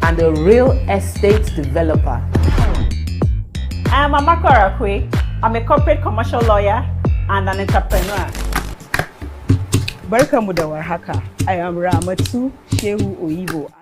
and a real estate developer. I'm Amako Arakwe. I'm a corporate commercial lawyer and an entrepreneur. Barkamu da warhaka. I am Ramatu Shehu Oyibo.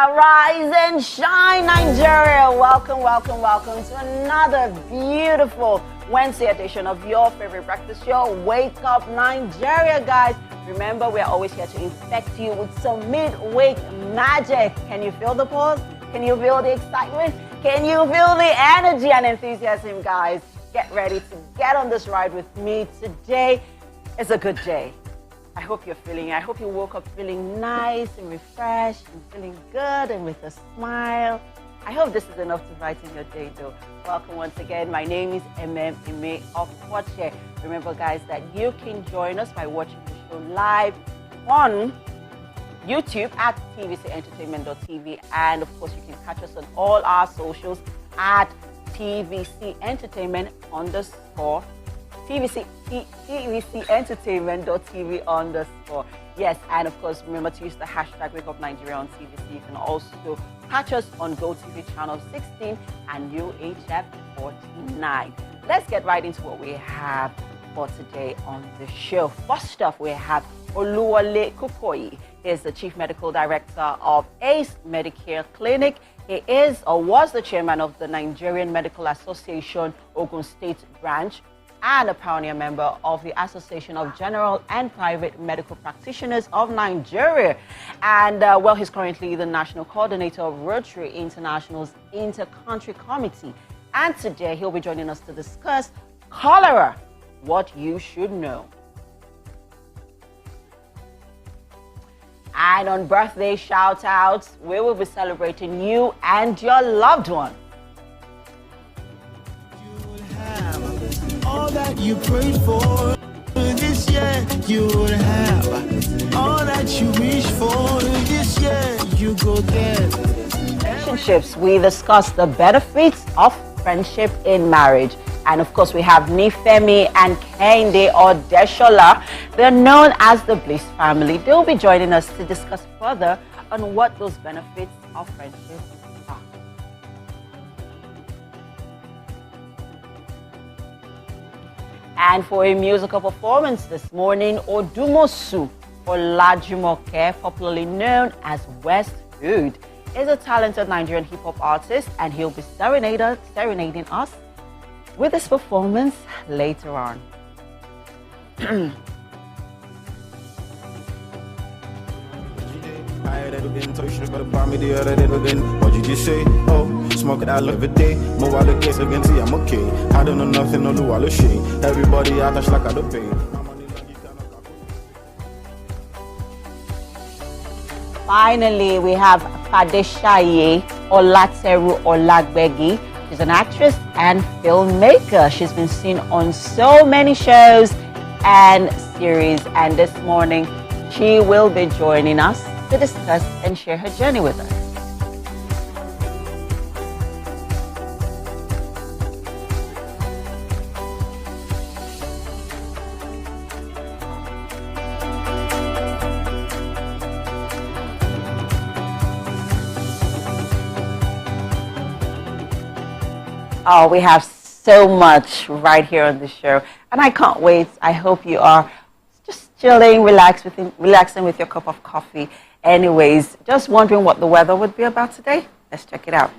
Arise and shine, Nigeria. Welcome to another beautiful Wednesday edition of your favorite breakfast show, Wake Up Nigeria, guys. Remember, we're always here to infect you with some midweek magic. Can you feel the pulse? Can you feel the excitement? Can you feel the energy and enthusiasm, guys? Get ready to get on this ride with me today. It's a good day. I hope you woke up feeling nice and refreshed and feeling good and with a smile. I hope this is enough to brighten your day though. Welcome once again. My name is Ime of Watche. Remember guys that you can join us by watching the show live on YouTube at tvcentertainment.tv, and of course you can catch us on all our socials at tvcentertainment_. tvcentertainment.tv_. Yes, and of course, remember to use the hashtag Wake Up Nigeria on TVC. You can also catch us on GOTV channel 16 and UHF 49. Let's get right into what we have for today on the show. First off, we have Oluwole Kukoyi. He is the Chief Medical Director of ACE Medicare Clinic. He is or was the chairman of the Nigerian Medical Association Ogun State branch, and a pioneer member of the Association of General and Private Medical Practitioners of Nigeria. And he's currently the National Coordinator of Rotary International's Inter-Country Committee. And today he'll be joining us to discuss cholera, what you should know. And on birthday shout-outs, we will be celebrating you and your loved one. All that you prayed for this year, you will have. All that you wish for this year, you go get. Relationships, we discuss the benefits of friendship in marriage. And of course, we have Nifemi and Kende or Deshola. They're known as the Bliss family. They'll be joining us to discuss further on what those benefits of friendship are. And for a musical performance this morning, Odumosu Olajumoke, popularly known as Westwood, is a talented Nigerian hip-hop artist, and he'll be serenading us with his performance later on. What did you say? Oh, smoke it out every day. More while the case again, see I'm okay. I don't know nothing, no do all the shit. Everybody out like I don't pay. Finally, we have Padeshaye Olateru Olagbegi. She's an actress and filmmaker. She's been seen on so many shows and series, and this morning she will be joining us to discuss and share her journey with us. Oh, we have so much right here on the show, and I can't wait. I hope you are just chilling, relaxing with your cup of coffee. Anyways, just wondering what the weather would be about today? Let's check it out.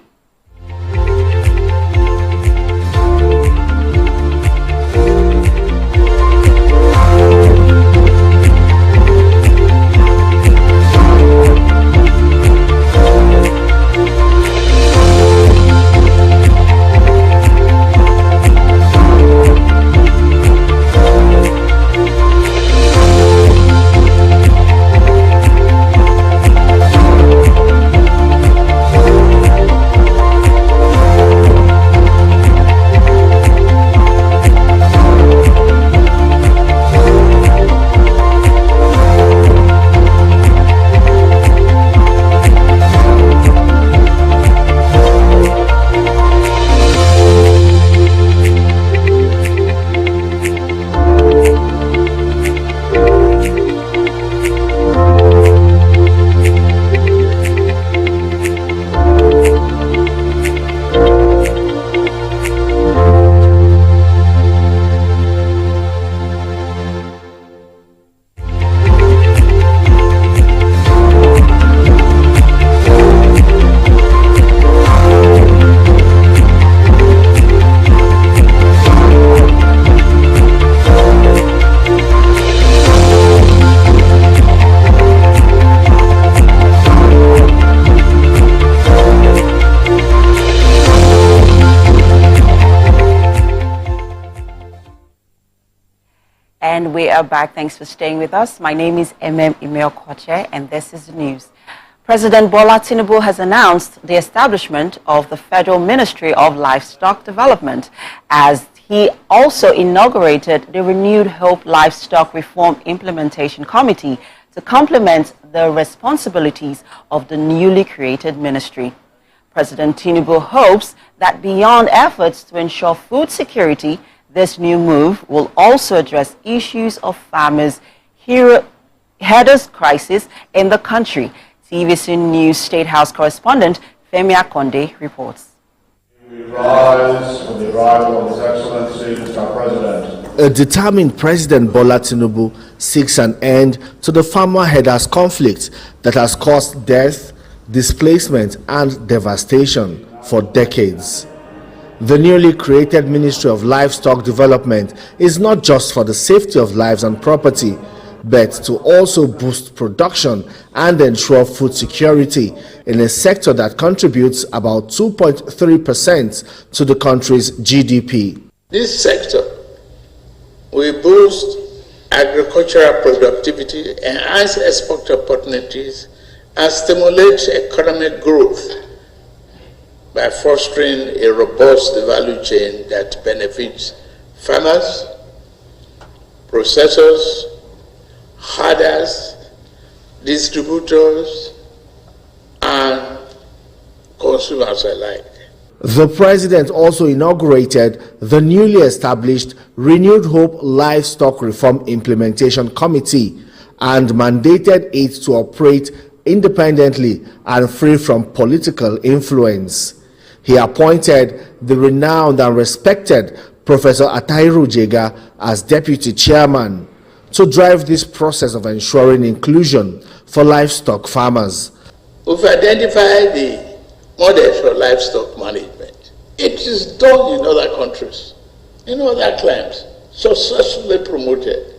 And we are back. Thanks for staying with us. My name is Emel Koche, and this is the news. President Bola Tinubu has announced the establishment of the Federal Ministry of Livestock Development, as he also inaugurated the Renewed Hope Livestock Reform Implementation Committee to complement the responsibilities of the newly created ministry. President Tinubu hopes that beyond efforts to ensure food security, this new move will also address issues of farmers' headers crisis in the country. TVC News State House correspondent Femi Akonde reports. We rise with the arrival of His Excellency, Mr. President. A determined President Bola Tinubu seeks an end to the farmer headers conflict that has caused death, displacement, and devastation for decades. The newly created Ministry of Livestock Development is not just for the safety of lives and property, but to also boost production and ensure food security in a sector that contributes about 2.3% to the country's GDP. This sector will boost agricultural productivity, enhance export opportunities, and stimulate economic growth by fostering a robust value chain that benefits farmers, processors, herders, distributors, and consumers alike. The president also inaugurated the newly established Renewed Hope Livestock Reform Implementation Committee and mandated it to operate independently and free from political influence. He appointed the renowned and respected Professor Atairu Jega as deputy chairman to drive this process of ensuring inclusion for livestock farmers. We've identified the model for livestock management. It is done in other countries, in other climes, successfully promoted.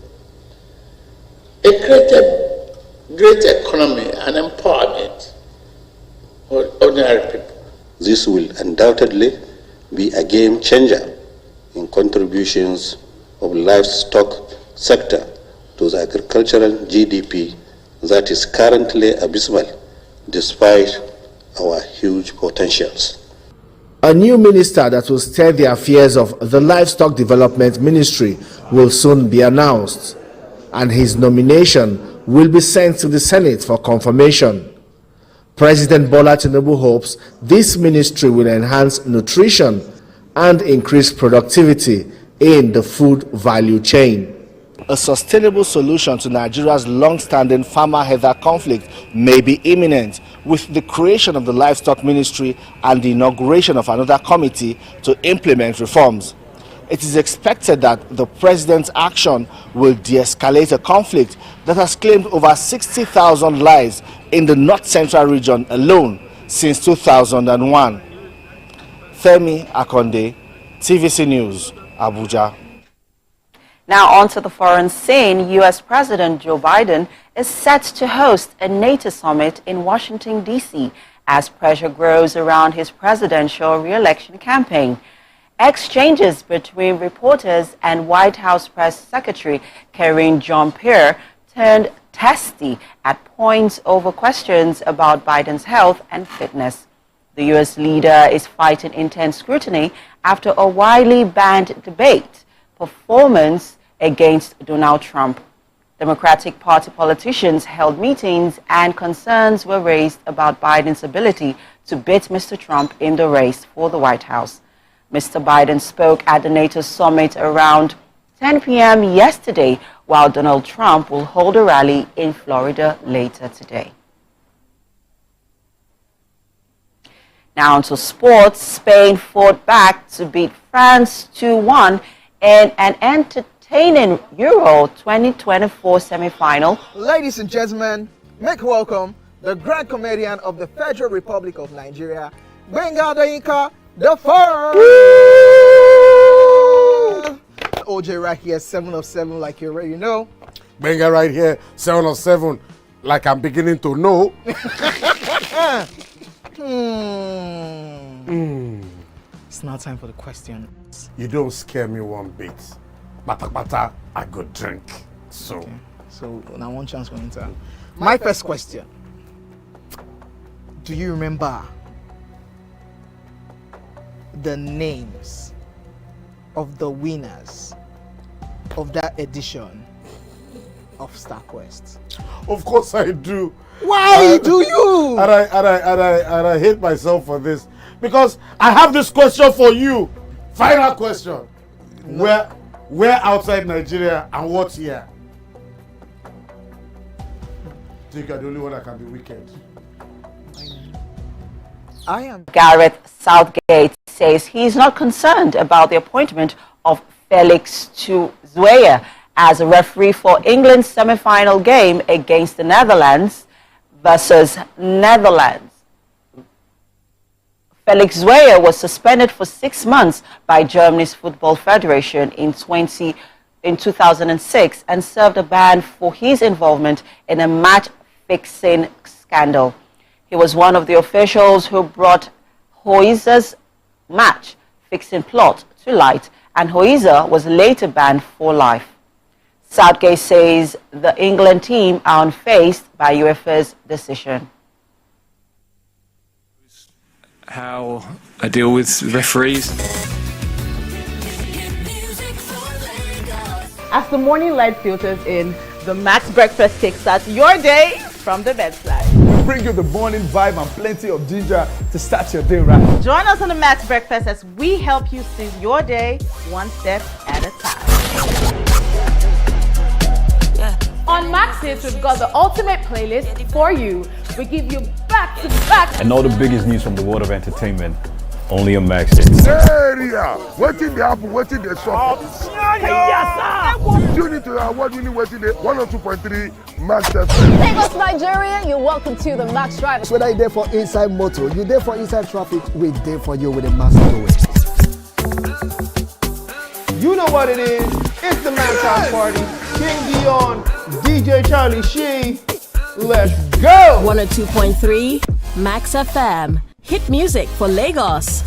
It created great economy and empowerment for ordinary people. This will undoubtedly be a game changer in contributions of livestock sector to the agricultural GDP that is currently abysmal despite our huge potentials. A new minister that will steer the affairs of the Livestock Development Ministry will soon be announced, and his nomination will be sent to the Senate for confirmation. President Bola Tinubu hopes this ministry will enhance nutrition and increase productivity in the food value chain. A sustainable solution to Nigeria's long-standing farmer-heather conflict may be imminent with the creation of the Livestock Ministry and the inauguration of another committee to implement reforms. It is expected that the president's action will de-escalate a conflict that has claimed over 60,000 lives in the north-central region alone since 2001. Femi Akonde, TVC News, Abuja. Now on to the foreign scene. U.S. President Joe Biden is set to host a NATO summit in Washington, D.C. as pressure grows around his presidential re-election campaign. Exchanges between reporters and White House Press Secretary Karine Jean-Pierre turned testy at points over questions about Biden's health and fitness. The U.S. leader is fighting intense scrutiny after a widely banned debate performance against Donald Trump. Democratic Party politicians held meetings and concerns were raised about Biden's ability to beat Mr. Trump in the race for the White House. Mr. Biden spoke at the NATO summit around 10 p.m. yesterday, while Donald Trump will hold a rally in Florida later today. Now on to sports. Spain fought back to beat France 2-1 in an entertaining Euro 2024 semi-final. Ladies and gentlemen, make welcome the grand comedian of the Federal Republic of Nigeria, Gbenga Adeyinka the first. OJ right here, 7 of 7, like you already know. Gbenga right here, 7 of 7, like I'm beginning to know. It's now time for the questions. You don't scare me one bit. bata, I go drink. So. Okay. So now one chance for Inter. My first question. Do you remember the names of the winners of that edition of StarQuest? Of course I do. Why do you? And I hate myself for this. Because I have this question for you. Final question. No. Where outside Nigeria and what year? I think you're the only one that can be wicked. I am. Gareth Southgate says he's not concerned about the appointment of Felix Zweier as a referee for England's semi-final game against the Netherlands versus Netherlands. Felix Zweier was suspended for 6 months by Germany's Football Federation in 2006 and served a ban for his involvement in a match-fixing scandal. He was one of the officials who brought Hoyser's match-fixing plot to light, and Hoyser was later banned for life. Southgate says the England team are unfazed by UEFA's decision. How I deal with referees. As the morning light filters in, the Max Breakfast kickstarts your day from the bedside. We bring you the morning vibe and plenty of ginger to start your day right. Join us on the Max Breakfast as we help you seize your day one step at a time. On Max Hits, we've got the ultimate playlist for you. We give you back-to-back. And all the biggest news from the world of entertainment, only on Max Hits. Area, what did they happen? What did they shop? Tune into our award-winning waiting 102.3 Max FM. Lagos, Nigeria, you're welcome to the Max Drive. Whether you're there for inside motor, you're there for inside traffic, we're there for you with a massive way. You know what it is. It's the Max House Party. King Dion, DJ Charlie Sheen. Let's go! 102.3 Max FM. Hit music for Lagos.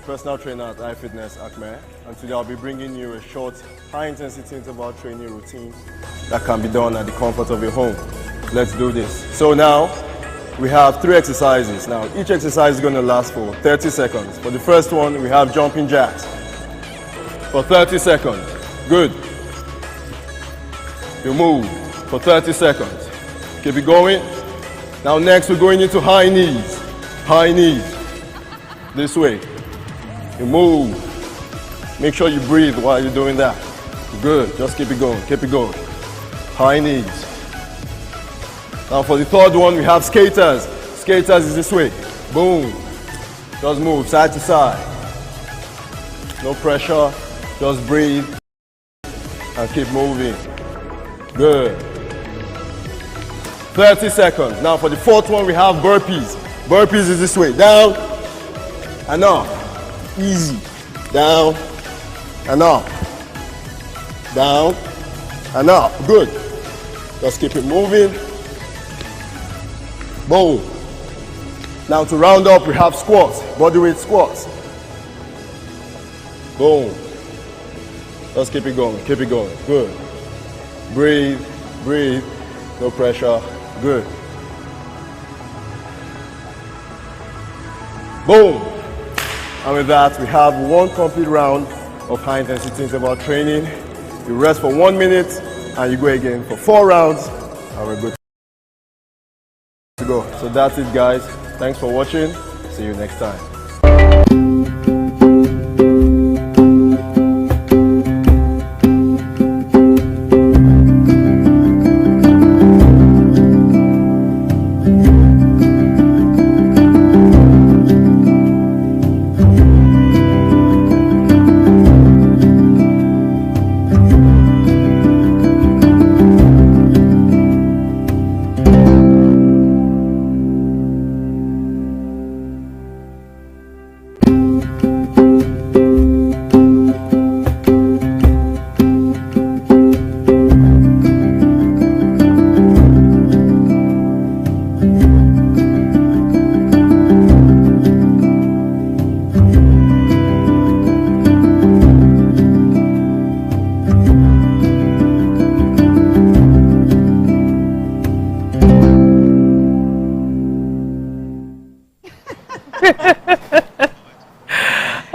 Personal trainer at iFitness Acme, and today I'll be bringing you a short, high-intensity interval training routine that can be done at the comfort of your home. Let's do this. So now, we have 3 exercises. Now, each exercise is going to last for 30 seconds. For the first one, we have jumping jacks for 30 seconds. Good. You move for 30 seconds. Keep it going. Now next we're going into high knees. High knees. This way. You move. Make sure you breathe while you're doing that. Good. Just keep it going. Keep it going. High knees. Now for the third one, we have skaters. Skaters is this way. Boom. Just move side to side. No pressure. Just breathe and keep moving. Good. 30 seconds. Now for the fourth one, we have burpees. Burpees is this way. Down and up. Easy. Down and up. Down and up. Good. Just keep it moving. Boom. Now to round up, we have squats. Bodyweight squats. Boom. Just keep it going. Keep it going. Good. Breathe. Breathe. No pressure. Good. Boom. And with that, we have one complete round of high intensity interval training. You rest for 1 minute and you go again for 4 rounds and we're good to go. So that's it, guys. Thanks for watching. See you next time.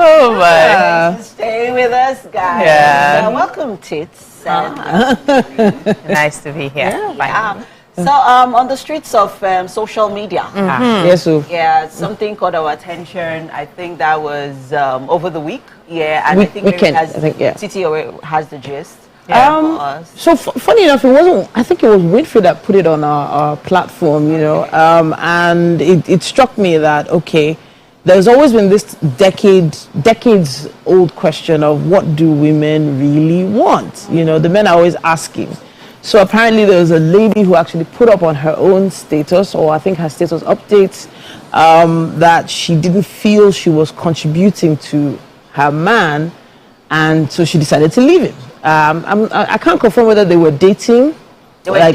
Oh my! Stay with us, guys. Yeah. Welcome, Tits. Nice to be here. Yeah. So, on the streets of social media, Yes, sir. yeah, something caught our attention. I think that was over the week. Yeah, and I think Weekend, maybe I think, yeah. Titi has the gist. For us. So funny enough, it wasn't. I think it was Winfrey that put it on our platform, you know, and it struck me that okay, there's always been this decades old question of what do women really want? You know, the men are always asking. So apparently there was a lady who actually put up on her own status, or I think her status updates, that she didn't feel she was contributing to her man, and so she decided to leave him. I can't confirm whether they were dating. They were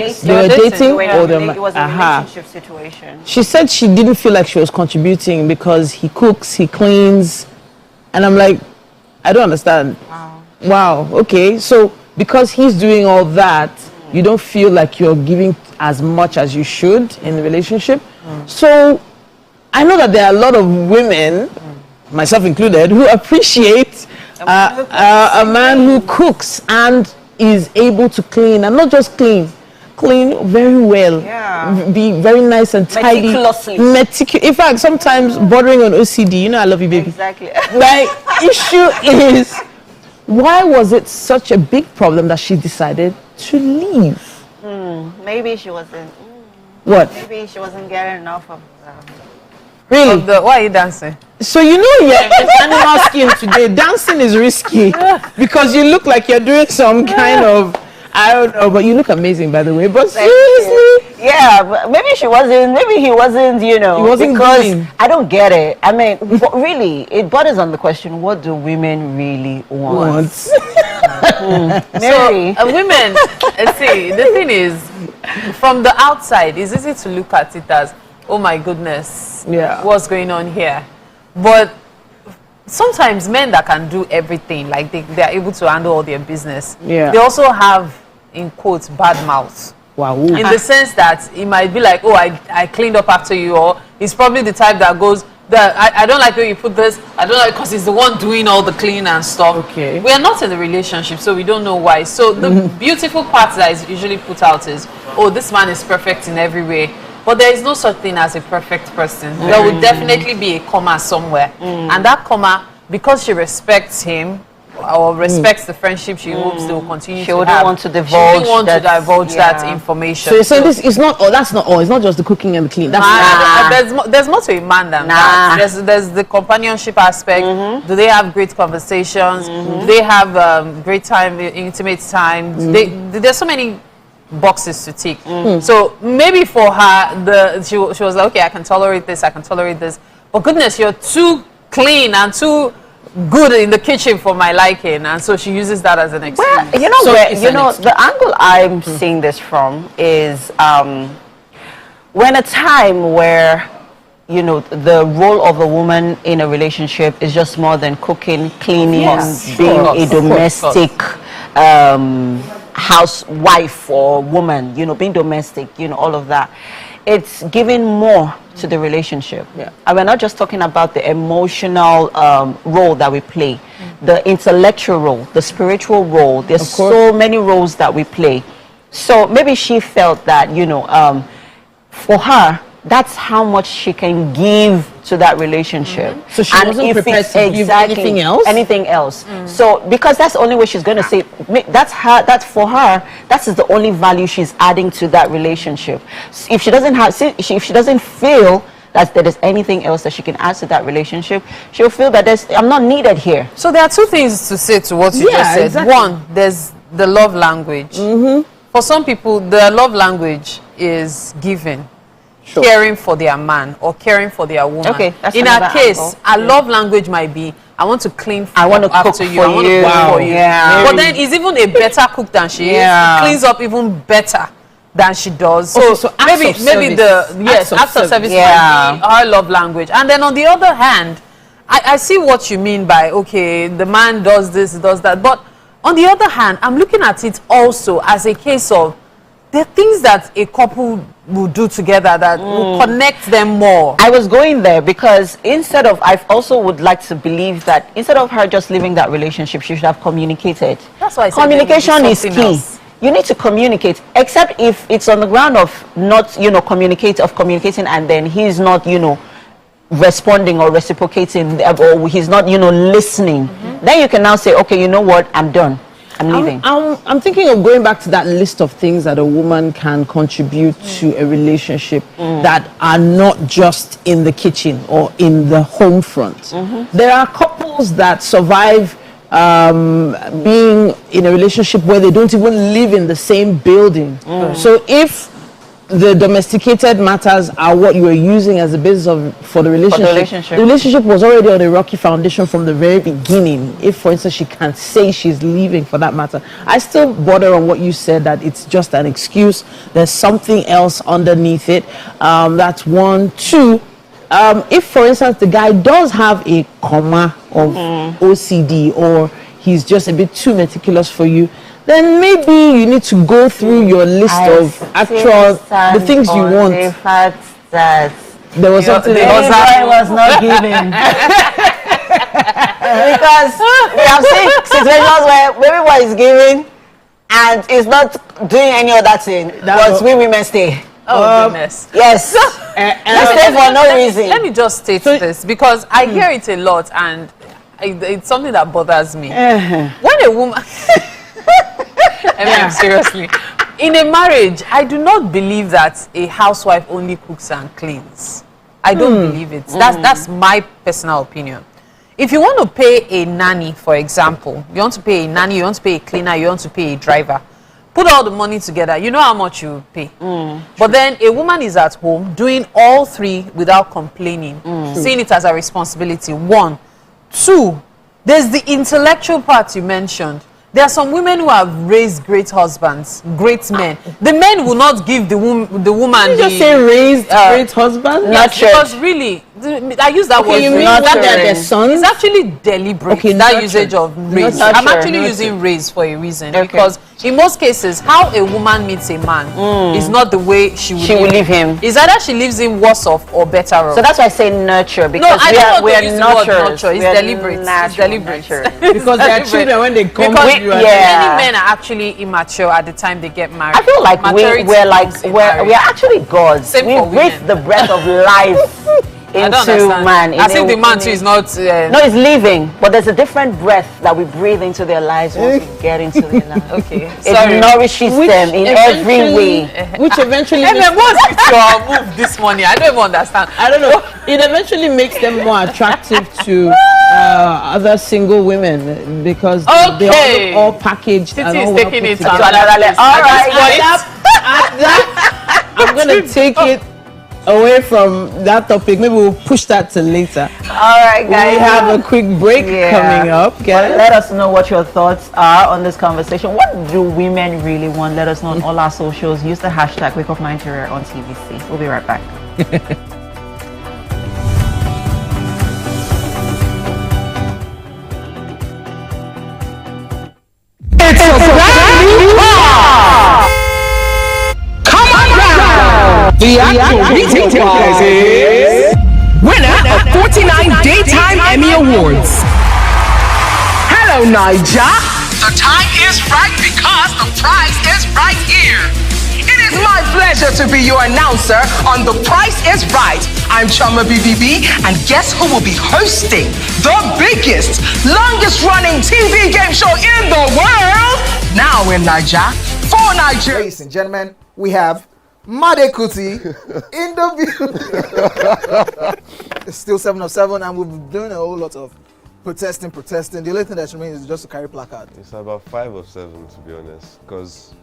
dating, or it was a relationship situation. She said she didn't feel like she was contributing because he cooks, he cleans, and I'm like, I don't understand. Wow. Okay, so because he's doing all that, you don't feel like you're giving as much as you should in the relationship. So I know that there are a lot of women, myself included, who appreciate a man who cooks and is able to clean, and not just clean very well, be very nice and tidy, in fact, sometimes bordering on OCD. You know, I love you, baby. Exactly. My issue is, why was it such a big problem that she decided to leave? Maybe she wasn't. What? Maybe she wasn't getting enough of. Really? Why are you dancing? So you know you're in animal skin today. Dancing is risky because you look like you're doing some kind of, I don't know, but you look amazing, by the way. But seriously, yeah, but maybe she wasn't. Maybe he wasn't. You know, he wasn't because green. I don't get it. I mean, really, it borders on the question: what do women really want? Mary, women. See, the thing is, from the outside, it's easy to look at it as, oh my goodness, what's going on here? But sometimes men that can do everything, like they are able to handle all their business, they also have, in quotes, bad mouths. Wow. In the sense that it might be like, oh, I cleaned up after you, or he's probably the type that goes, I don't like the way you put this. I don't like because he's the one doing all the cleaning and stuff. Okay. We are not in a relationship, so we don't know why. So the beautiful part that is usually put out is, oh, this man is perfect in every way. But there is no such thing as a perfect person. There will definitely be a comma somewhere. And that comma, because she respects him, or respects the friendship she hopes they will continue She to wouldn't have. want to divulge She wouldn't want to divulge that information. So you're saying this is not, that's not all. It's not just the cooking and the cleaning. There's more to a man than that. There's the companionship aspect. Do they have great conversations? Do they have great time, intimate time? There's so many boxes to tick. So maybe for her, she was like, okay, I can tolerate this, I can tolerate this. But goodness, you're too clean and too good in the kitchen for my liking, and so she uses that as an excuse. Well, the angle I'm seeing this from is when a time where the role of a woman in a relationship is just more than cooking, cleaning, being a domestic housewife or woman, being domestic, all of that. It's giving more to the relationship. And we're not just talking about the emotional role that we play, the intellectual role, the spiritual role. There's so many roles that we play. So maybe she felt that, for her, that's how much she can give to that relationship. So she wasn't prepared to give anything else? Anything else. So because that's the only way she's going to say, that's for her, that is the only value she's adding to that relationship. If she doesn't if she doesn't feel that there is anything else that she can add to that relationship, she'll feel that I'm not needed here. So there are two things to say to what you just said. Exactly. One, there's the love language. For some people, the love language is giving. Caring for their man or caring for their woman. Okay, that's in our case, our love language might be, I want to clean. I want to cook for you. I want to cook for you. But then he's even a better cook than she is. He cleans up even better than she does. So maybe acts of service might be her love language. And then on the other hand, I see what you mean by the man does this, does that. But on the other hand, I'm looking at it also as a case of there are things that a couple will do together that will connect them more. I was going there because I also would like to believe that instead of her just leaving that relationship, she should have communicated. That's why I said communication is key. You need to communicate, except if it's on the ground of not, communicating and then he's not, responding or reciprocating or he's not, listening. Then you can now say, okay, you know what, I'm done. I'm leaving. I'm thinking of going back to that list of things that a woman can contribute to a relationship that are not just in the kitchen or in the home front. There are couples that survive being in a relationship where they don't even live in the same building. So if the domesticated matters are what you are using as a basis for the relationship. The relationship was already on a rocky foundation from the very beginning. If, for instance, she can't say she's leaving for that matter, I still border on what you said, that it's just an excuse. There's something else underneath it. That's one. Two, if, for instance, the guy does have a comma of OCD or he's just a bit too meticulous for you, then maybe you need to go through your list of the things you want. The fact that there was something I was not giving. Because we have seen situations where everyone is giving and is not doing any other thing, but we women stay. Oh, goodness. Yes. Let's stay for no reason. Let me just state this, because I hear it a lot and it's something that bothers me. When a woman... I mean, seriously. In a marriage, I do not believe that a housewife only cooks and cleans. I don't believe it. That's my personal opinion. If you want to pay a nanny, for example, you want to pay a nanny, you want to pay a cleaner, you want to pay a driver, put all the money together, you know how much you pay. But then a woman is at home doing all three without complaining, seeing it as a responsibility. One. Two, there's the intellectual part you mentioned. There are some women who have raised great husbands, great men. The men will not give the woman. Did you just say raised great husband? Yes, because really, I use that word. You mean that they're their sons? It's actually deliberate. Okay, that nurture. usage of raise. Nurture, I'm actually nurture. using raise for a reason because in most cases, how a woman meets a man is not the way she will leave him. It's either she leaves him worse off or better off. So that's why I say nurture, because no, I don't we want are to use the word nurturers. nurture. It's We are deliberate. It's natural deliberate. nurturers. Because they are children when they come because to you. many men are actually immature at the time they get married. I feel like we're actually gods. Same We for breathe women. the breath of life into man. As if the man too is not. No, it's living, but there's a different breath that we breathe into their lives once we get into their lives. Okay, it nourishes them in every way. Which eventually what's with your move this morning? I don't even understand. I don't know. It eventually makes them more attractive to other single women because they all packaged. Titi is taking it to another level. All right, I'm gonna take it away from that topic. Maybe we'll push that to later. All right, guys. We have a quick break coming up. But let us know what your thoughts are on this conversation. What do women really want? Let us know on all our socials. Use the hashtag WakeUpNigeria on TVC. We'll be right back. It's a brand new car! Come on down! The actual retail price is winner of 49 Daytime Emmy Awards. Hello, Niger. The time is right because the prize is right here. It is my pleasure to be your announcer on The Price is Right. I'm Chama BBB, and guess who will be hosting the biggest, longest-running TV game show in the world? Now in Niger, for Nigeria. Ladies and gentlemen, we have Made Kuti in the view. It's still 7 of 7, and we've been doing a whole lot of protesting. The only thing that remains is just to carry placard. It's about 5 of 7, to be honest, because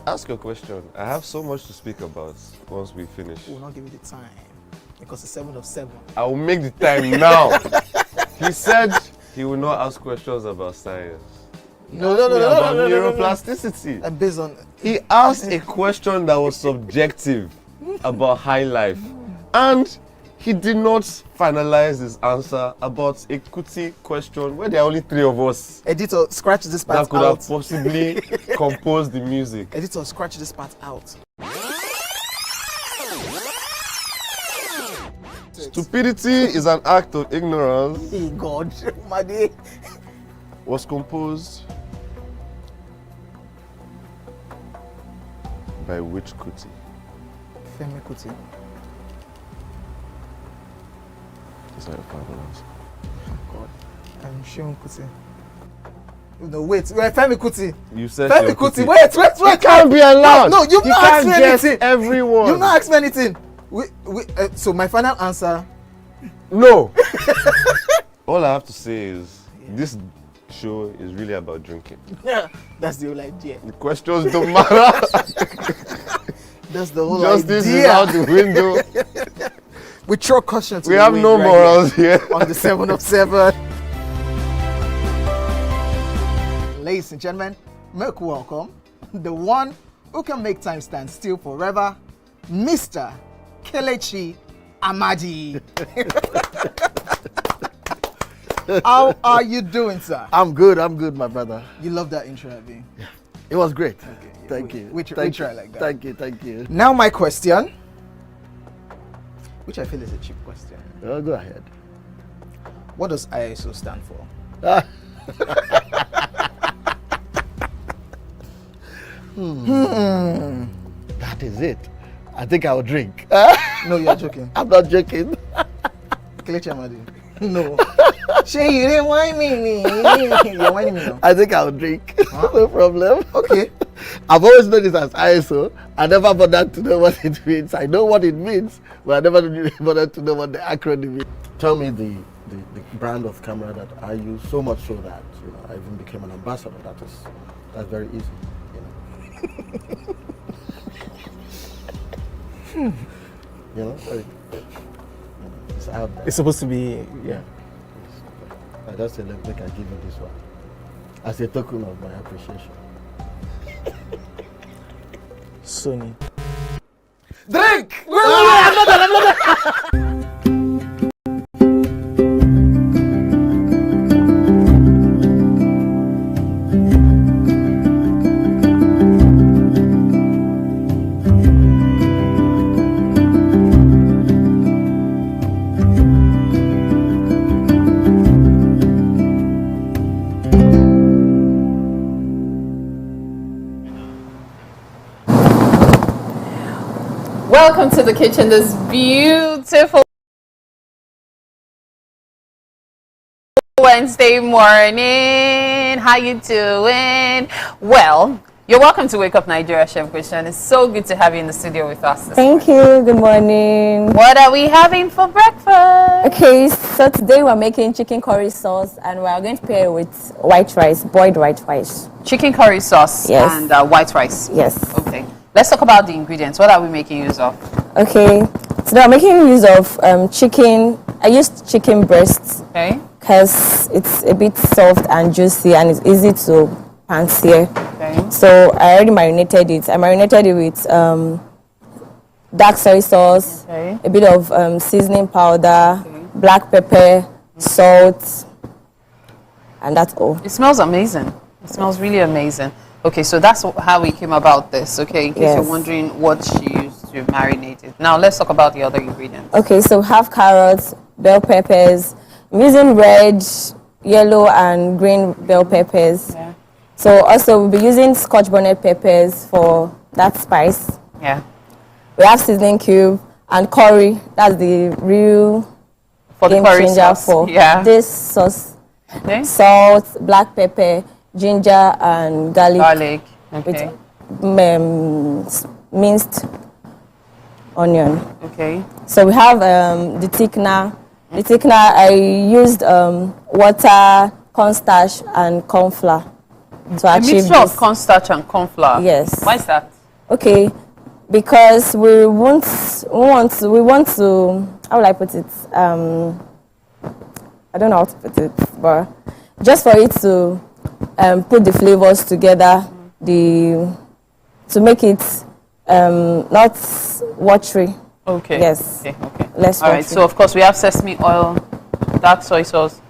ask your question. I have so much to speak about once we finish. We will not give you the time because it's 7 of 7. I will make the time now. He said he will not ask questions about science. No. About neuroplasticity. And based on he asked a question that was subjective about high life, and he did not finalize his answer about a Kuti question where there are only 3 of us. Editor, scratch this part out. That could have possibly composed the music. Editor, scratch this part out. Stupidity is an act of ignorance. Hey God, my day. Was composed by which Kuti? Femi Kuti. Is that your final answer? God, I'm Seun Kuti. No, wait, Femi Kuti. You said Femi Seun Kuti. Wait. You can't be allowed. No, you've not asked me anything. Everyone. You've not asked me anything. So my final answer. No. All I have to say is this show is really about drinking. Yeah, that's the whole idea. The questions don't matter. That's the whole Justice idea. is out the window. We throw caution to We the have wind no right morals here. On the 7 of 7. Ladies and gentlemen, make welcome the one who can make time stand still forever, Mr. Kelechi Amadi. How are you doing, sir? I'm good, my brother. You love that intro, Abby? Yeah. It was great. Okay, Thank you. We try like that. Thank you. Now my question, which I feel is a cheap question. Oh, go ahead. What does ISO stand for? That is it. I think I'll drink. No, you're joking. I'm not joking. Kelechi Amadi. No. Shay, you didn't whine me. You're whining me now. I think I'll drink. Huh? No problem. Okay. I've always known this as ISO. I never bothered to know what it means. I know what it means, but I never bothered to know what the acronym is. Tell me the brand of camera that I use, so much so that I even became an ambassador. That's very easy. It's out there. It's supposed to be, yeah. I just said, look, I give you this one as a token of my appreciation. Sony. Drink! Wait, another. Welcome to the kitchen this beautiful Wednesday morning. How you doing? Well, you're welcome to Wake Up Nigeria, Chef Christian. It's so good to have you in the studio with us. Thank you. Good morning. What are we having for breakfast? Okay, so today we're making chicken curry sauce and we're going to pair it with white rice, boiled white rice. Chicken curry sauce and white rice. Yes. Okay. Let's talk about the ingredients. What are we making use of? Okay, today I'm making use of chicken. I used chicken breasts. Okay. Because it's a bit soft and juicy and it's easy to pan-sear. Okay. So I already marinated it. I marinated it with dark soy sauce, a bit of seasoning powder, black pepper, salt, and that's all. It smells amazing. It smells really amazing. Okay, so that's how we came about this, okay? In case you're wondering what she used to marinate it. Now, let's talk about the other ingredients. Okay, so we have carrots, bell peppers. I'm using red, yellow, and green bell peppers. Yeah. So also we'll be using Scotch bonnet peppers for that spice. Yeah. We have seasoning cube and curry. That's the real for the game curry changer sauce. for this sauce. Okay. Salt, black pepper, ginger, and garlic. Okay. With minced onion. Okay. So we have the thickener. The thickener, I used water, cornstarch, and corn flour to A achieve mixture this. of cornstarch and corn flour. Yes. Why is that? Okay, because we want to, how will I put it? I don't know how to put it, but just for it to put the flavors together, to make it not watery. Okay. Yes. Okay. Less All right. watery. So of course we have sesame oil, dark soy sauce,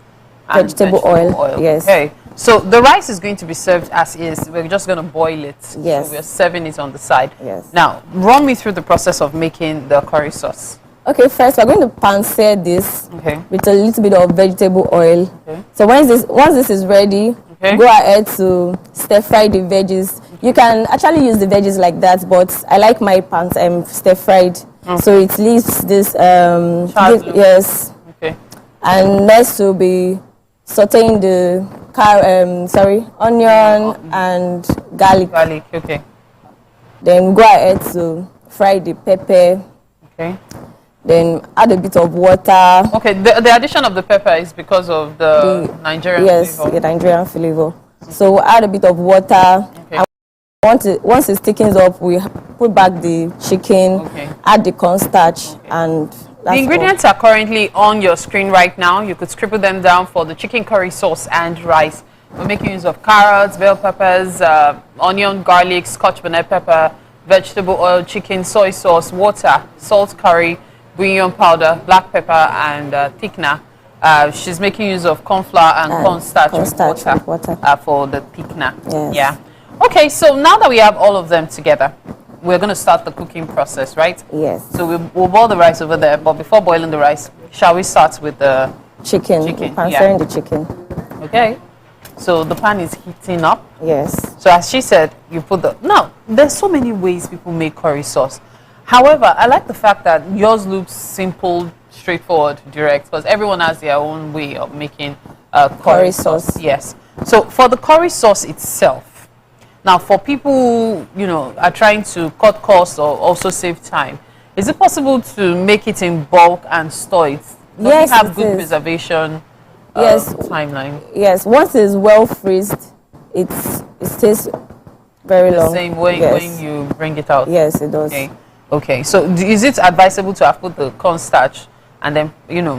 and Vegetable oil, yes. Okay. So the rice is going to be served as is. We're just going to boil it. Yes. So we're serving it on the side. Yes. Now, run me through the process of making the curry sauce. Okay, first we're going to pan-sear this with a little bit of vegetable oil. Okay. So once this is ready, go ahead to stir fry the veggies. You can actually use the veggies like that, but I like my stir fried, so it leaves this yes. Okay. And next will be sauteing the onion and garlic. Garlic, okay. Then go ahead to fry the pepper. Okay. Then add a bit of water. Okay, the addition of the pepper is because of the Nigerian flavor. the Nigerian flavor. So we'll add a bit of water. Okay. And once it thickens up, we put back the chicken, add the cornstarch, and that's the ingredients are currently on your screen right now. You could scribble them down for the chicken curry sauce and rice. We're making use of carrots, bell peppers, onion, garlic, Scotch bonnet pepper, vegetable oil, chicken, soy sauce, water, salt, curry, bouillon powder, black pepper, and thickener. She's making use of corn flour and cornstarch with water. For the thickener. Yes. Yeah. Okay, so now that we have all of them together, we're going to start the cooking process, right? Yes. So we'll boil the rice over there, but before boiling the rice, shall we start with the chicken? Pan-searing the chicken. Okay. So the pan is heating up. Yes. So as she said, you put there's so many ways people make curry sauce. However, I like the fact that yours looks simple, straightforward, direct, because everyone has their own way of making curry sauce. Yes. So for the curry sauce itself, now for people who, are trying to cut costs or also save time, is it possible to make it in bulk and store it? Does Yes, it have it good is. preservation timeline? Yes. Once it's well freezed, it stays very The long. same way when you bring it out? Yes, it does. Okay. So is it advisable to have put the cornstarch and then,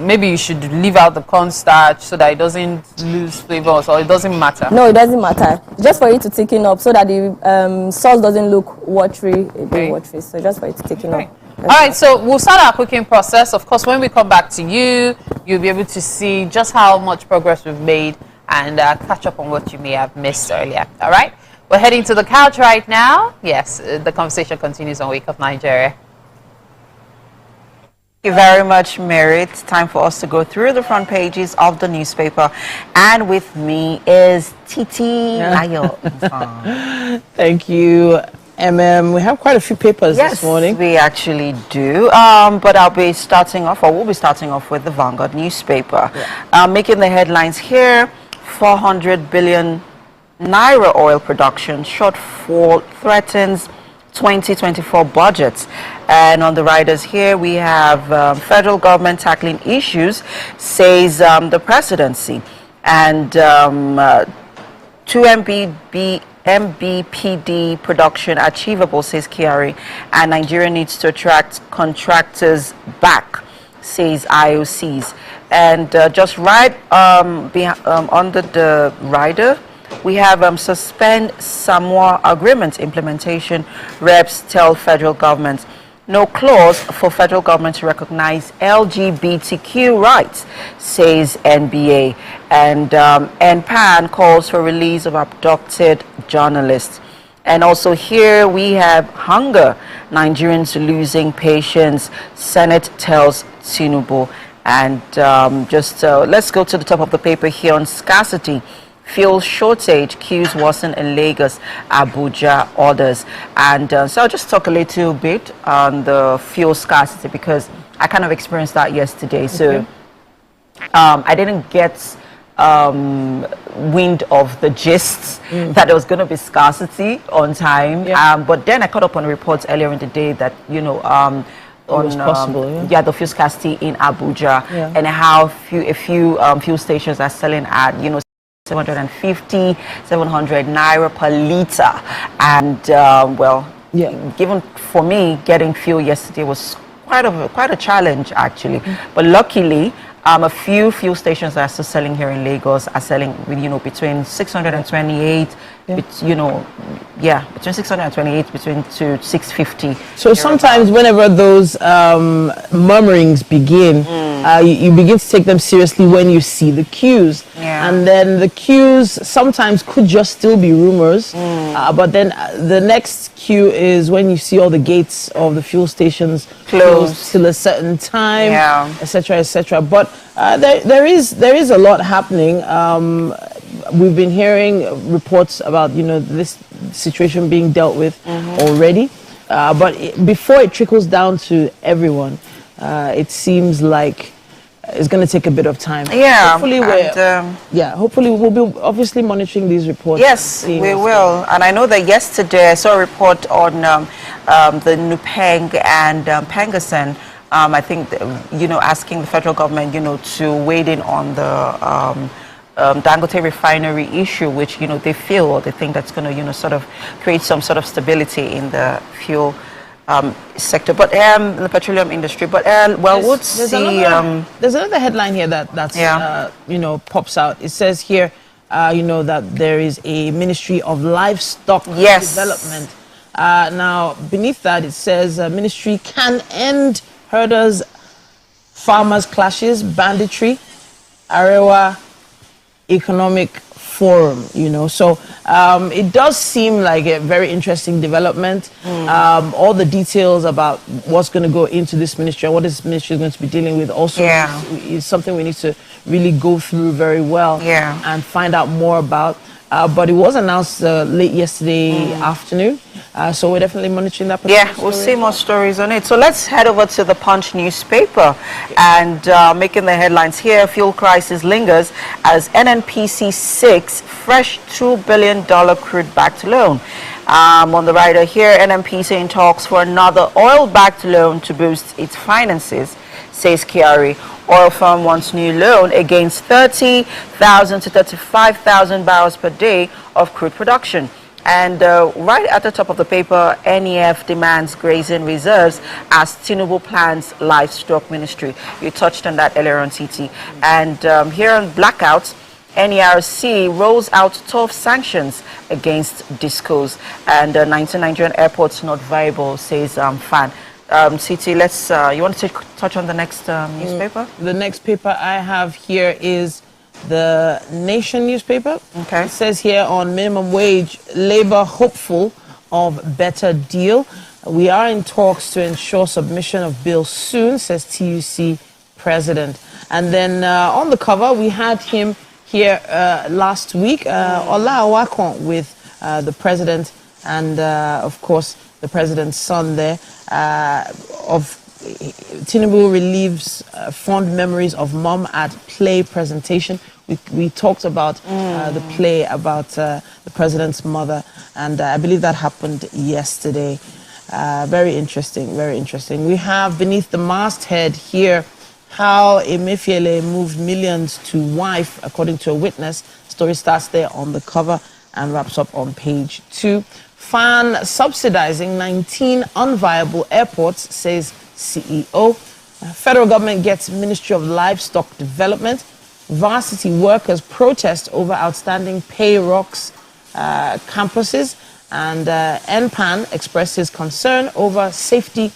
maybe you should leave out the cornstarch so that it doesn't lose flavors, or it doesn't matter? No, it doesn't matter. Just for it to thicken up so that the sauce doesn't look watery, So just for it to thicken up. All right, so we'll start our cooking process. Of course, when we come back to you, you'll be able to see just how much progress we've made and catch up on what you may have missed earlier. All right? We're heading to the couch right now. Yes, the conversation continues on Wake Up Nigeria. Thank you very much, Mary. It's time for us to go through the front pages of the newspaper. And with me is Titi Ayo. Thank you. We have quite a few papers this morning. We actually do. But we'll be starting off with the Vanguard newspaper. Making the headlines here, 400 billion naira oil production shortfall threatens 2024 budget. And on the riders here, we have federal government tackling issues, says the presidency. And 2 MBPD production achievable, says Kyari, and Nigeria needs to attract contractors back, says IOCs. And just right under the rider, we have suspend Samoa agreement implementation. Reps tell federal government no clause for federal government to recognize LGBTQ rights, says NBA. And NPAN calls for release of abducted journalists. And also here we have hunger, Nigerians losing patience, Senate tells Tinubu. And let's go to the top of the paper here on scarcity. Fuel shortage, queues worsen in Lagos, Abuja orders. And so I'll just talk a little bit on the fuel scarcity because I kind of experienced that yesterday. So I didn't get wind of the gist that there was going to be scarcity on time. But then I caught up on reports earlier in the day that, the fuel scarcity in Abuja and how a few fuel stations are selling at, 750, 700 naira per liter. And given for me, getting fuel yesterday was quite a challenge actually. But luckily, a few fuel stations that are still selling here in Lagos are selling with, between 628, between 628 to 650. So sometimes whenever those murmurings begin, you begin to take them seriously when you see the queues. And then the queues sometimes could just still be rumors. But then the next queue is when you see all the gates of the fuel stations closed till a certain time, etc., etc. But there is a lot happening. We've been hearing reports about this situation being dealt with already, but before it trickles down to everyone, it seems like it's going to take a bit of time. Hopefully we'll be obviously monitoring these reports. Yes, we will. And I know that yesterday I saw a report on the Nupeng and Pengasen. I think, asking the federal government, to wade in on the Dangote refinery issue, which, they feel or they think that's going to, sort of create some sort of stability in the fuel sector, but in the petroleum industry. But there's another headline here that's pops out. It says here, that there is a Ministry of Livestock Development. Now, beneath that, it says ministry can end herders, farmers clashes, banditry, Arewa Economic Forum, so it does seem like a very interesting development. All the details about what's going to go into this ministry, what this ministry is going to be dealing with also is something we need to really go through very well and find out more about. But it was announced late yesterday afternoon, so we're definitely monitoring that. We'll see more stories on it. So let's head over to the Punch newspaper and making the headlines here. Fuel crisis lingers as NNPC seeks fresh $2 billion crude-backed loan. On the rider here, NNPC in talks for another oil-backed loan to boost its finances, says Kyari. Oil firm wants new loan against 30,000 to 35,000 barrels per day of crude production. And right at the top of the paper, NEF demands grazing reserves as Tinubu plans livestock ministry. You touched on that earlier on, TT. And here on blackouts, NERC rolls out tough sanctions against discos. And 19 Nigerian airports not viable, says FAN. CT, you want to touch on the next newspaper? The next paper I have here is the Nation newspaper. It says here on minimum wage, Labour hopeful of better deal. We are in talks to ensure submission of bill soon, says TUC president. And then on the cover, we had him here last week, Ola Awakon with the president and of course the president's son there of Tinubu relieves fond memories of mom at play presentation. We talked about the play about the president's mother, and I believe that happened yesterday. Very interesting, very interesting. We have beneath the masthead here how Emefiele moved millions to wife, according to a witness. Story starts there on the cover and wraps up on page 2. FAN subsidizing 19 unviable airports, says CEO. Federal government gets Ministry of Livestock Development. Varsity workers protest over outstanding pay rocks campuses. And NPAN expresses concern over safety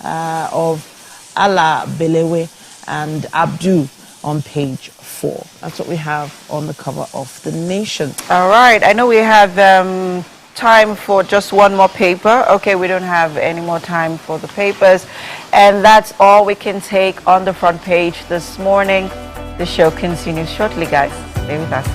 of Ala Belewe and Abdu on page 4. That's what we have on the cover of The Nation. All right. I know we have time for just one more paper. Okay, we don't have any more time for the papers. And that's all we can take on the front page this morning. The show continues shortly, guys. Stay with us.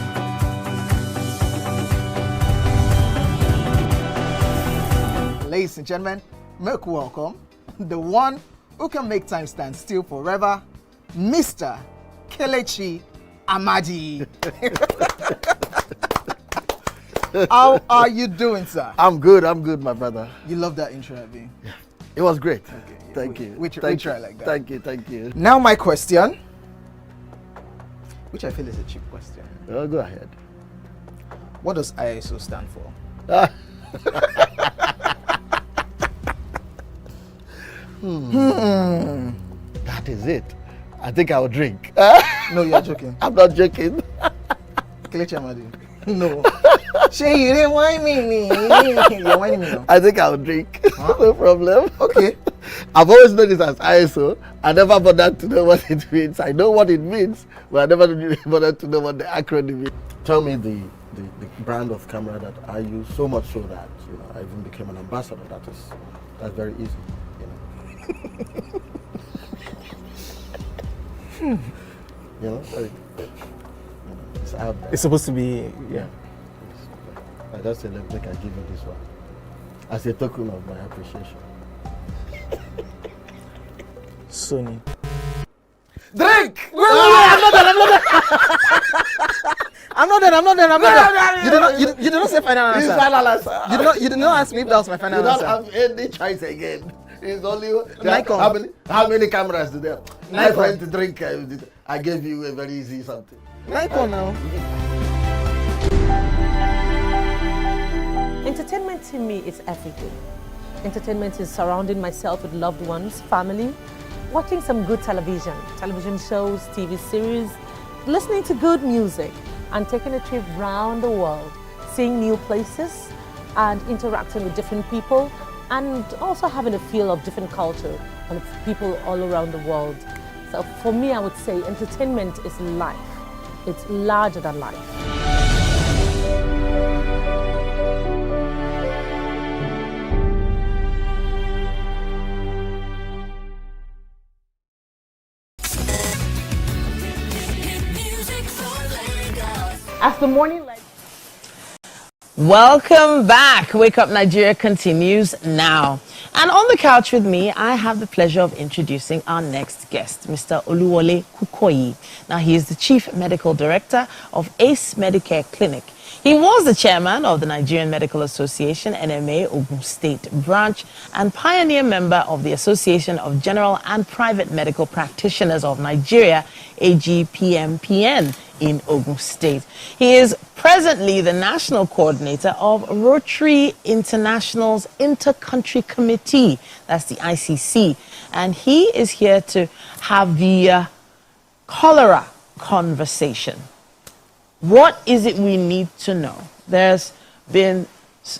Ladies and gentlemen, make welcome the one who can make time stand still forever, Mr. Kelechi Amadi. How are you doing, sir? I'm good, my brother. You love that intro, Abi? Yeah. It was great. Okay, Thank you. We try like that. Thank you. Now my question, which I feel is a cheap question. Oh, go ahead. What does ISO stand for? That is it. I think I'll drink. No, you're joking. I'm not joking. Kelechi Amadi. No. Shay, you didn't whine me. You're whining me now. I think I'll drink. Huh? No problem. Okay. I've always known it as ISO. I never bothered to know what it means. I know what it means, but I never bothered to know what the acronym means. Tell me the brand of camera that I use, so much so that I even became an ambassador. That's very easy. It's out there. It's supposed to be, yeah. I just said, let me give you this one as a token of my appreciation. Sony. Drink! No, I'm not done. You did not say final answer. It's final answer. You did not ask me if that was my final answer. You don't have any choice again. It's only Nikon. how many cameras do they have? Nikon. My friend to drink. I gave you a very easy something. Nikon now. Entertainment to me is everything. Entertainment is surrounding myself with loved ones, family, watching some good television shows, TV series, listening to good music, and taking a trip around the world, seeing new places and interacting with different people, and also having a feel of different culture and people all around the world. So for me, I would say entertainment is life. It's larger than life. As the morning light. Welcome back. Wake Up Nigeria continues now. And on the couch with me, I have the pleasure of introducing our next guest, Mr. Oluwole Kukoyi. Now, he is the Chief Medical Director of ACE Medicare Clinic. He was the chairman of the Nigerian Medical Association, NMA, Ogun State Branch, and pioneer member of the Association of General and Private Medical Practitioners of Nigeria, AGPMPN, in Ogun State. He is presently the national coordinator of Rotary International's Inter-Country Committee, that's the ICC, and he is here to have the cholera conversation. What is it we need to know? There's been,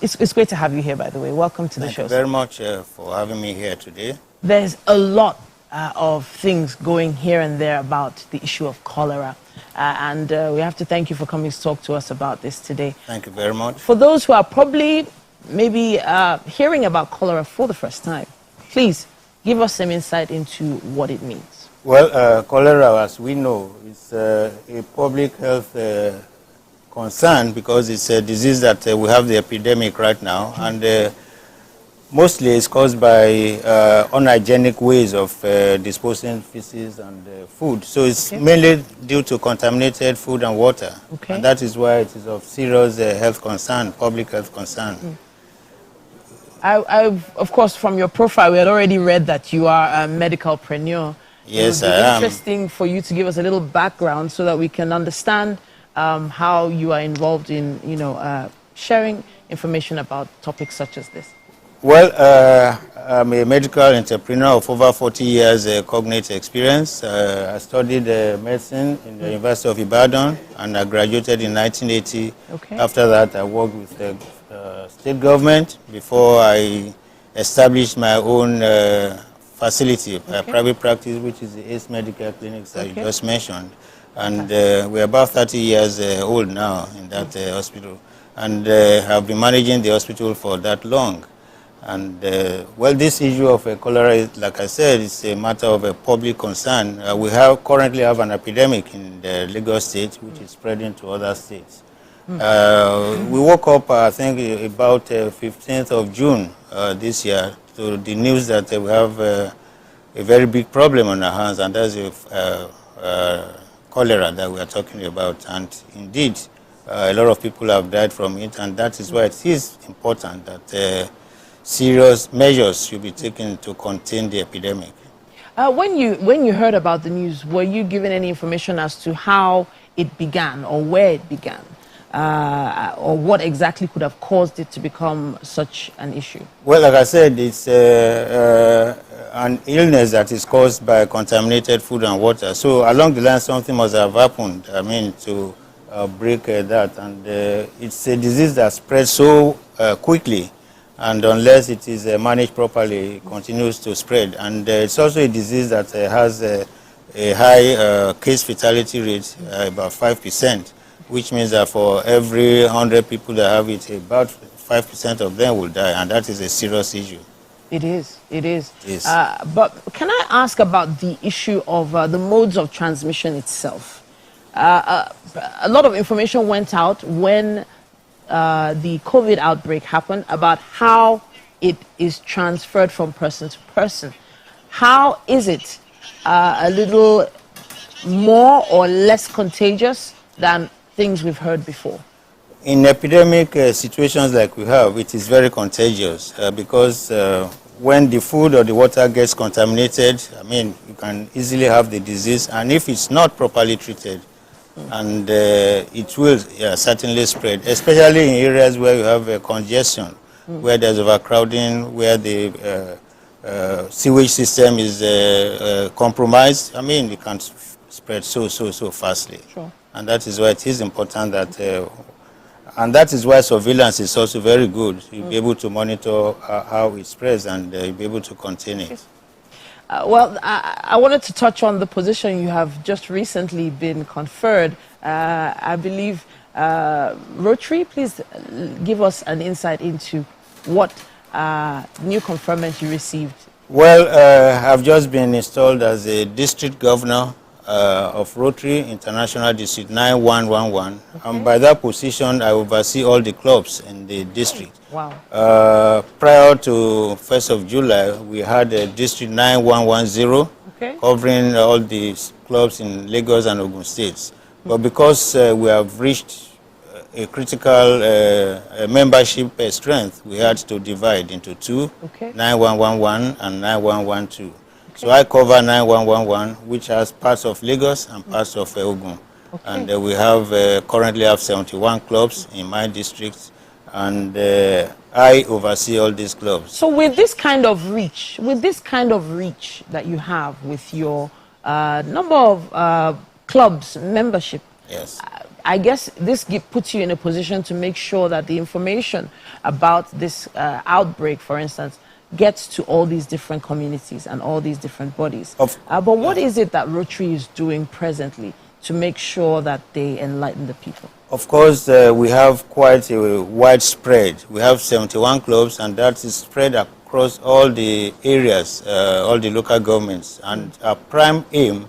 it's great to have you here, by the way. Welcome to the show. Thank you very much for having me here today. There's a lot of things going here and there about the issue of cholera. And we have to thank you for coming to talk to us about this today. Thank you very much. For those who are probably maybe hearing about cholera for the first time, please give us some insight into what it means. Well, cholera, as we know, is a public health concern because it's a disease that we have the epidemic right now, and mostly it's caused by unhygienic ways of disposing feces and food. So it's mainly due to contaminated food and water. And that is why it is of serious health concern, public health concern. Of course, from your profile, we had already read that you are a medicalpreneur. Yes, it would be I am. interesting for you to give us a little background so that we can understand how you are involved in, sharing information about topics such as this. Well, I'm a medical entrepreneur of over 40 years cognitive experience. I studied medicine in the University of Ibadan, and I graduated in 1980. After that, I worked with the state government before I established my own facility, private practice, which is the ACE Medical Clinics that you just mentioned. And we're about 30 years old now in that hospital, and have been managing the hospital for that long. And well, this issue of cholera, like I said, is a matter of a public concern. We currently have an epidemic in the Lagos state, which is spreading to other states. We woke up, I think, about 15th of June this year to the news that we have a very big problem on our hands, and that's cholera that we are talking about. And indeed, a lot of people have died from it, and that is why it is important that serious measures should be taken to contain the epidemic. When you heard about the news, were you given any information as to how it began or where it began, or what exactly could have caused it to become such an issue? Well, like I said, it's an illness that is caused by contaminated food and water. So along the line, something must have happened, to break that. And it's a disease that spreads so quickly. And unless it is managed properly, it continues to spread. And it's also a disease that has a high case fatality rate, about 5%, which means that for every 100 people that have it, about 5% of them will die, and that is a serious issue. It is. Yes. But can I ask about the issue of the modes of transmission itself? A lot of information went out when the COVID outbreak happened about how it is transferred from person to person. How is it a little more or less contagious than things we've heard before? In epidemic situations like we have, it is very contagious because when the food or the water gets contaminated, you can easily have the disease, and if it's not properly treated, and it will certainly spread, especially in areas where you have congestion, where there's overcrowding, where the sewage system is compromised. It can spread so fastly. Sure. And that is why it is important that, and that is why surveillance is also very good. You'll be able to monitor how it spreads, and you'll be able to contain it. Well, I wanted to touch on the position you have just recently been conferred. I believe Rotary, please give us an insight into what new conferment you received. Well, I've just been installed as a district governor of Rotary International District 9111. And by that position, I oversee all the clubs in the district. Wow. Prior to 1st of July, we had a District 9110 covering all the clubs in Lagos and Ogun states. But because we have reached a critical membership strength, we had to divide into two, 9111 and 9112. So I cover 9111, which has parts of Lagos and parts of Ogun. And we currently have 71 clubs in my district, and I oversee all these clubs. So with this kind of reach, that you have with your number of clubs membership, yes, I guess this puts you in a position to make sure that the information about this outbreak, for instance, gets to all these different communities and all these different bodies. But what is it that Rotary is doing presently to make sure that they enlighten the people? Of course, we have quite a widespread. We have 71 clubs, and that is spread across all the areas, all the local governments. And our prime aim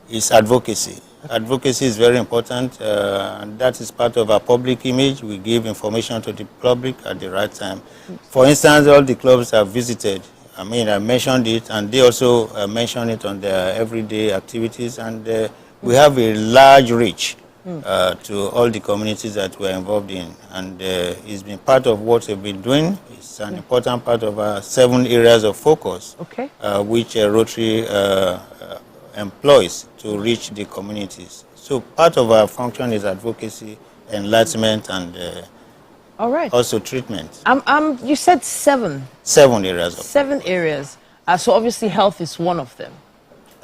is advocacy. Advocacy is very important, and that is part of our public image. We give information to the public at the right time. For instance, all the clubs I've visited, I mentioned it, and they also mention it on their everyday activities, and we have a large reach to all the communities that we're involved in, and it's been part of what we've been doing. It's an important part of our 7 areas of focus, which Rotary employs to reach the communities. So part of our function is advocacy, enlightenment, and all right. also treatment. You said 7. 7 areas. 7 areas. So obviously health is one of them.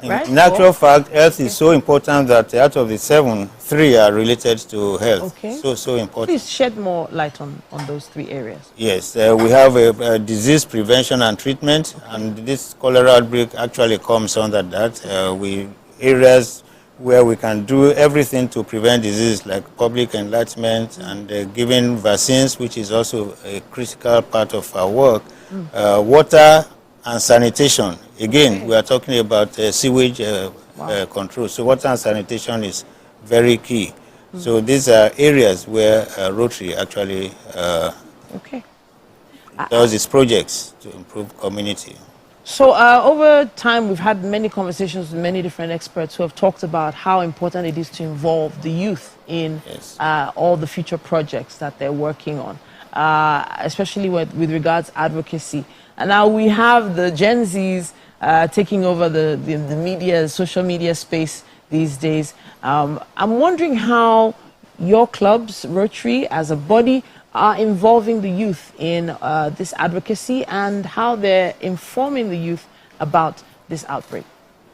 Right? In actual fact, health is so important that out of the 7, 3 are related to health. Okay. So important. Please shed more light on those 3 areas. Yes, we have a disease prevention and treatment, and this cholera outbreak actually comes under that. Areas where we can do everything to prevent disease, like public enlightenment and giving vaccines, which is also a critical part of our work. Water and sanitation. Again, we are talking about sewage control. So water and sanitation is very key. So these are areas where Rotary actually does its projects to improve community. So over time, we've had many conversations with many different experts who have talked about how important it is to involve the youth in all the future projects that they're working on, especially with regards to advocacy. And now we have the Gen Zs taking over the media, social media space these days. I'm wondering how your clubs, Rotary, as a body, are involving the youth in this advocacy and how they're informing the youth about this outbreak.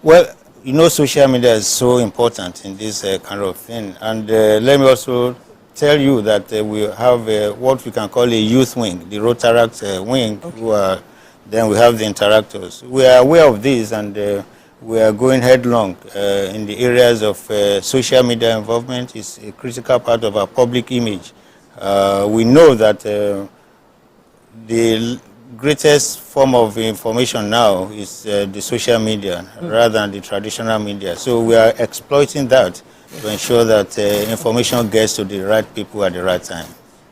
Well, you know, social media is so important in this kind of thing. And let me also tell you that we have what we can call a youth wing, the Rotaract wing, then we have the interactors. We are aware of this, and we are going headlong in the areas of social media involvement. It's a critical part of our public image. We know that the greatest form of information now is the social media rather than the traditional media. So we are exploiting that to ensure that information gets to the right people at the right time.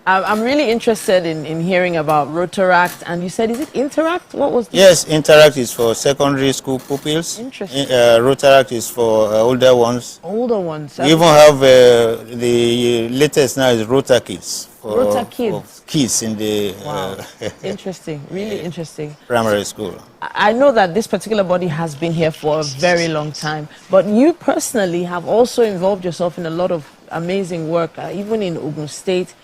I'm really interested in hearing about Rotaract, and you said, is it Interact? What was this? Yes, Interact is for secondary school pupils. Interesting. Rotaract is for older ones. Older ones. We even have the latest now is Rota Kids. Rota Kids. For kids in the interesting, really interesting. Primary school. I know that this particular body has been here for a very long time, but you personally have also involved yourself in a lot of amazing work, even in Ogun State.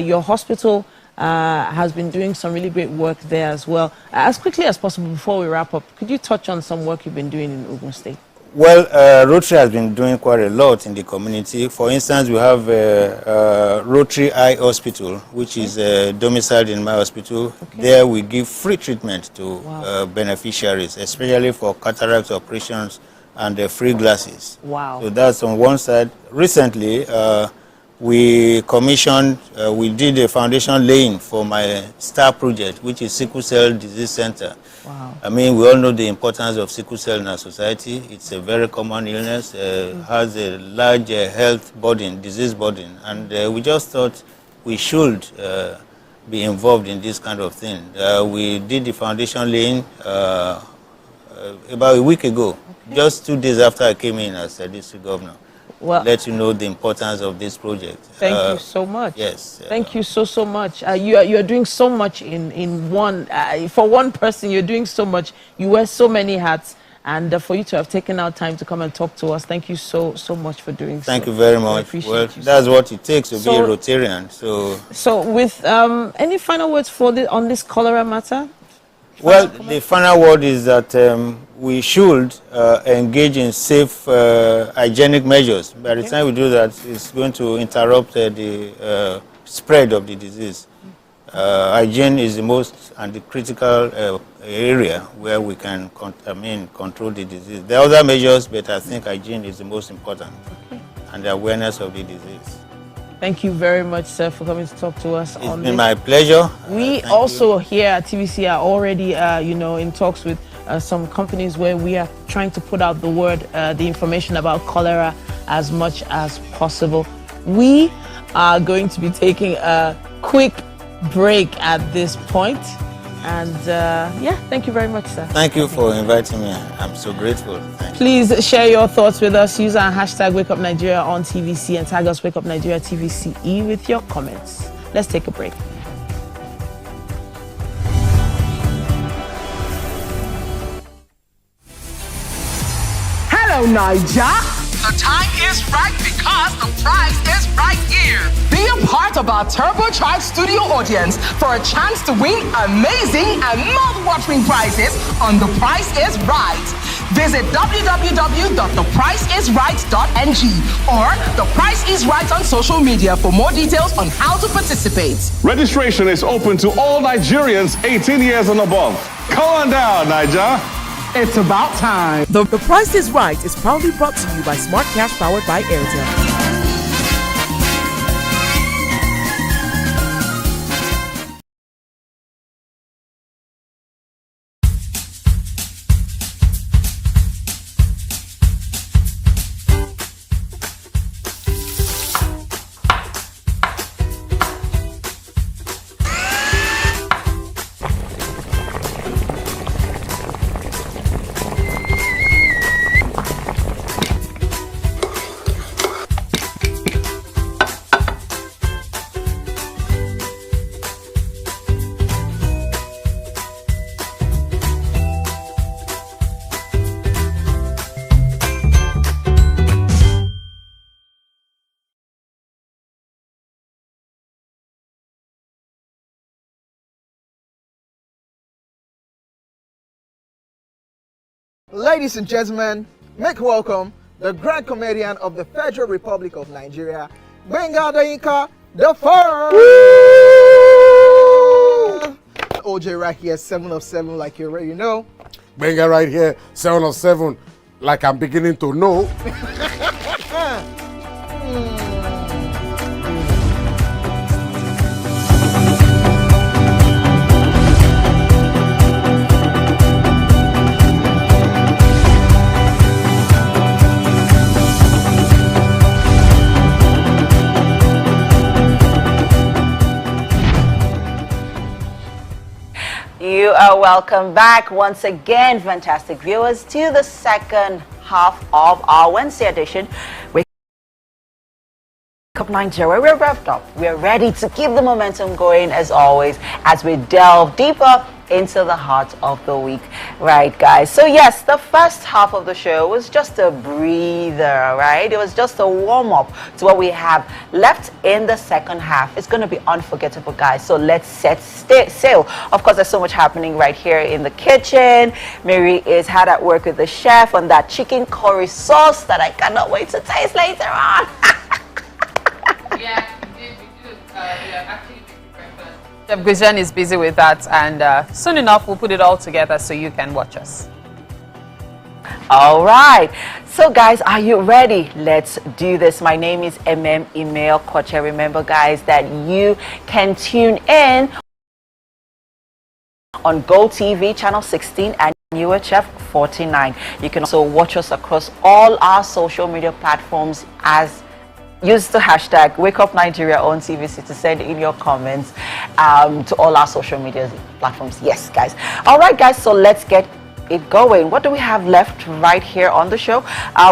Your hospital has been doing some really great work there as well. As quickly as possible before we wrap up, could you touch on some work you've been doing in Ogun State? Well, Rotary has been doing quite a lot in the community. For instance, we have Rotary Eye Hospital, which is domiciled in my hospital. There we give free treatment to beneficiaries, especially for cataract operations and free glasses. Wow. So that's on one side. Recently, we commissioned, we did a foundation laying for my STAR project, which is Sickle Cell Disease Center. Wow. I mean, we all know the importance of sickle cell in our society. It's a very common illness, has a large health burden, disease burden, and we just thought we should be involved in this kind of thing. We did the foundation laying about a week ago, just 2 days after I came in as a district governor. Well, let you know the importance of this project. Thank you so much. Yes. Thank you so much. You are doing so much in one. For one person, you're doing so much. You wear so many hats, and for you to have taken out time to come and talk to us, thank you so much for doing Thank you very much. Well, that's what it takes to be a Rotarian. So with any final words on this cholera matter? Well, the final word is that we should engage in safe hygienic measures. By the time we do that, it's going to interrupt the spread of the disease. Hygiene is the most and the critical area where we can control the disease. There are other measures, but I think hygiene is the most important, and the awareness of the disease. Thank you very much, sir, for coming to talk to us. It's been my pleasure. We also here at TVC are already, in talks with some companies where we are trying to put out the word, the information about cholera as much as possible. We are going to be taking a quick break at this point. And thank you very much, sir. Thank you for inviting me. I'm so grateful. Thank you. Please share your thoughts with us. Use our hashtag WakeUpNigeria on TVC and tag us WakeUpNigeria TVCE with your comments. Let's take a break. Hello, Niger. The time is right because the prize is right here. Be a part of our turbocharged studio audience for a chance to win amazing and mouth-watering prizes on The Price is Right. Visit www.thepriceisright.ng or The Price is Right on social media for more details on how to participate. Registration is open to all Nigerians 18 years and above. Come on down, Niger. It's about time. The Price is Right is proudly brought to you by Smart Cash powered by Airtel. Ladies and gentlemen, make welcome the grand comedian of the Federal Republic of Nigeria, Gbenga Adeyinka the First. OJ right here, 7 of 7, like you already know. Gbenga right here, 7 of 7, like I'm beginning to know. You are welcome back once again, fantastic viewers, to the second half of our Wednesday edition. Wake Up Nigeria. We're wrapped up. We're ready to keep the momentum going as always as we delve deeper into the heart of the week. Right, guys? So yes, the first half of the show was just a breather, right? It was just a warm-up to what we have left in the second half. It's going to be unforgettable, guys. So let's set sail. Of course, there's so much happening right here in the kitchen. Mary is hard at work with the chef on that chicken curry sauce that I cannot wait to taste later on. Yeah, we did actually Chef Gwijan is busy with that, and soon enough we'll put it all together so you can watch us. All right, so guys, are you ready? Let's do this. My name is Email Koche. Remember, guys, that you can tune in on GOTV channel 16 and UHF 49. You can also watch us across all our social media platforms as use the hashtag WakeUpNigeria on TVC to send in your comments to all our social media platforms. Yes, guys. All right, guys, so let's get it going. What do we have left right here on the show?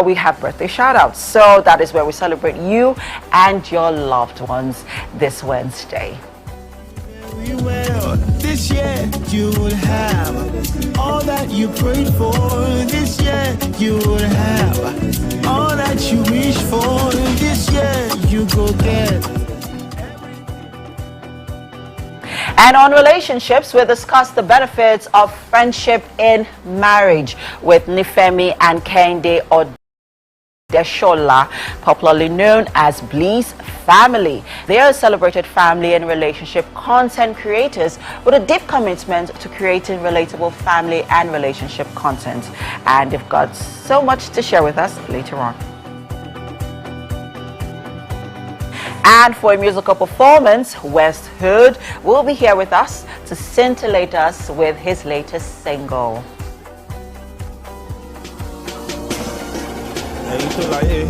We have birthday shout-outs. So that is where we celebrate you and your loved ones this Wednesday. This year you will have all that you prayed for. This year you will have all that you wish for. This year you go get. And on relationships, we discuss the benefits of friendship in marriage with Nifemi and Kende Odeshola, popularly known as Bliss Family. They are a celebrated family and relationship content creators with a deep commitment to creating relatable family and relationship content. And they've got so much to share with us later on. And for a musical performance, West Hood will be here with us to scintillate us with his latest single. Hey,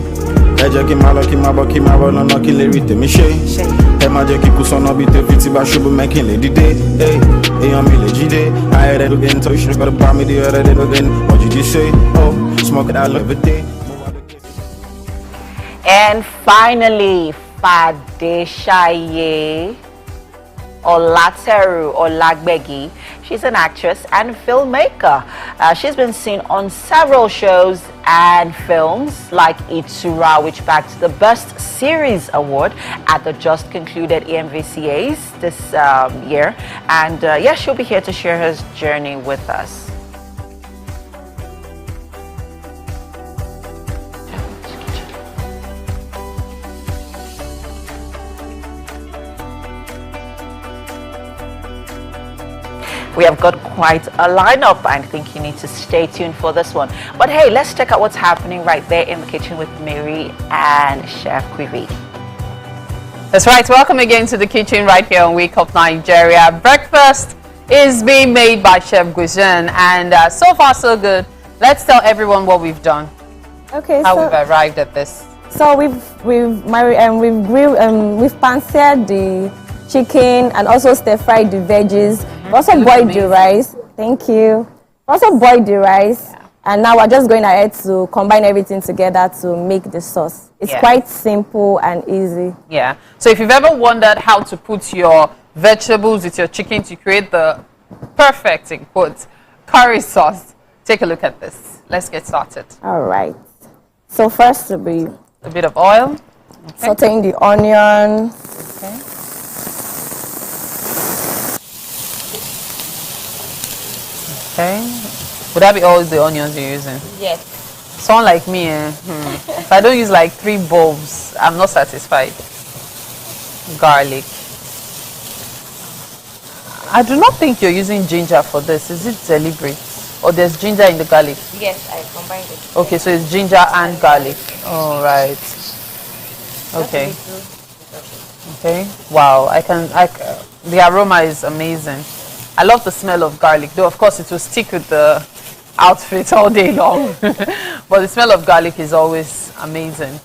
ẹ jẹ́ kí n máa lọ kí n máa bọ̀ kí n máa bọ̀ lọ́nà kí lè rí tèmi ṣe. ẹ má jẹ́ kí kú sọ́nà bíi tèfi tí bá ṣubú mẹ́kìn lè dìde. èèyàn mi lè jíde. I heard it again, so you should gotta buy me the other day again. What did you say? Oh, smoke it out every day. And finally, Fadeshaye Olateru Olagbegi. She's an actress and filmmaker. She's been seen on several shows and films like Itsura, which backed the Best Series Award at the just concluded EMVCAs this year. And yes, she'll be here to share her journey with us. We have got quite a lineup. I think you need to stay tuned for this one. But hey, let's check out what's happening right there in the kitchen with Mary and Chef Quivi. That's right. Welcome again to the kitchen right here on Wake Up Nigeria. Breakfast is being made by Chef Guizen, and so far so good. Let's tell everyone what we've done. Okay, how we've arrived at this. So we've pan-seared the chicken and also stir-fried the veggies. We also boiled the rice. Thank you. We also boiled the rice. Yeah. And now we're just going ahead to combine everything together to make the sauce. It's quite simple and easy. Yeah. So if you've ever wondered how to put your vegetables with your chicken to create the perfect, in quotes, curry sauce, take a look at this. Let's get started. All right. So first will be a bit of oil. Okay. Sauteing the onion. Okay. Okay. Would that be all the onions you're using? Yes. Someone like me, if I don't use like 3 bulbs, I'm not satisfied. Garlic. I do not think you're using ginger for this. Is it deliberate? Or there's ginger in the garlic? Yes, I combined it. Okay, so it's ginger and garlic. All right. Okay. Okay. Wow, the aroma is amazing. I love the smell of garlic, though of course it will stick with the outfit all day long. But the smell of garlic is always amazing.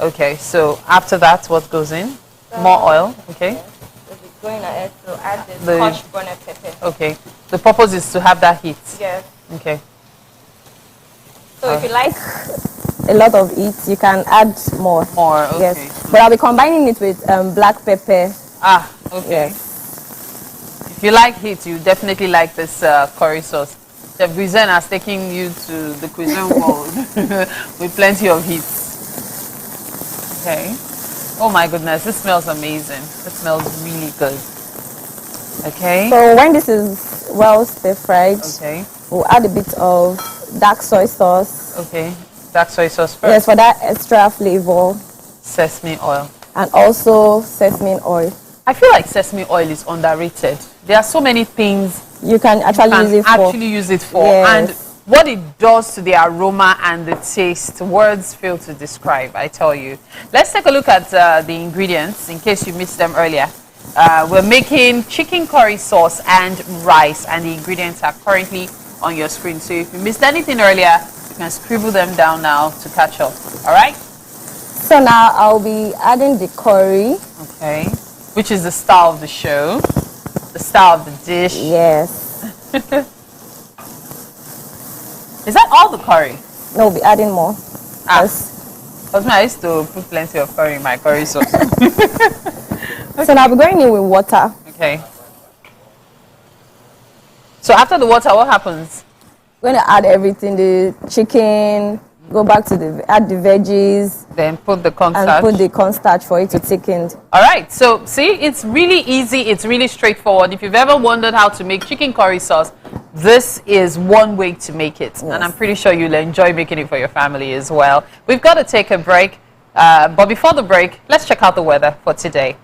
Okay, so after that, what goes in? More oil, okay? Yes. We'll be going ahead to add the crushed bonnet pepper. Okay, the purpose is to have that heat. Yes. Okay. So if you like a lot of it, you can add more. More, okay. Yes. But I'll be combining it with black pepper. Ah, okay. Yes. If you like heat, you definitely like this curry sauce. Chef Guizen has taken you to the cuisine world with plenty of heat. Okay. Oh my goodness, this smells amazing. It smells really good. Okay. So when this is well stir-fried, okay, we'll add a bit of dark soy sauce. Okay, dark soy sauce first. Yes, for that extra flavor. Sesame oil. And also sesame oil. I feel like sesame oil is underrated. There are so many things you can actually use it for. Yes. And what it does to the aroma and the taste, words fail to describe, I tell you. Let's take a look at the ingredients in case you missed them earlier. We're making chicken curry sauce and rice, and the ingredients are currently on your screen. So if you missed anything earlier, you can scribble them down now to catch up. All right? So now I'll be adding the curry. Okay. Which is the star of the show, the star of the dish. Yes. Is that all the curry? No, we'll be adding more. Yes. Because I used to put plenty of curry in my curry sauce. So now I'll be going in with water. Okay. So after the water, what happens? We're going to add everything, the chicken, go back to add the veggies. Then put the cornstarch. And put the cornstarch for it to thicken. All right. So see, it's really easy. It's really straightforward. If you've ever wondered how to make chicken curry sauce, this is one way to make it. Yes. And I'm pretty sure you'll enjoy making it for your family as well. We've got to take a break. But before the break, let's check out the weather for today.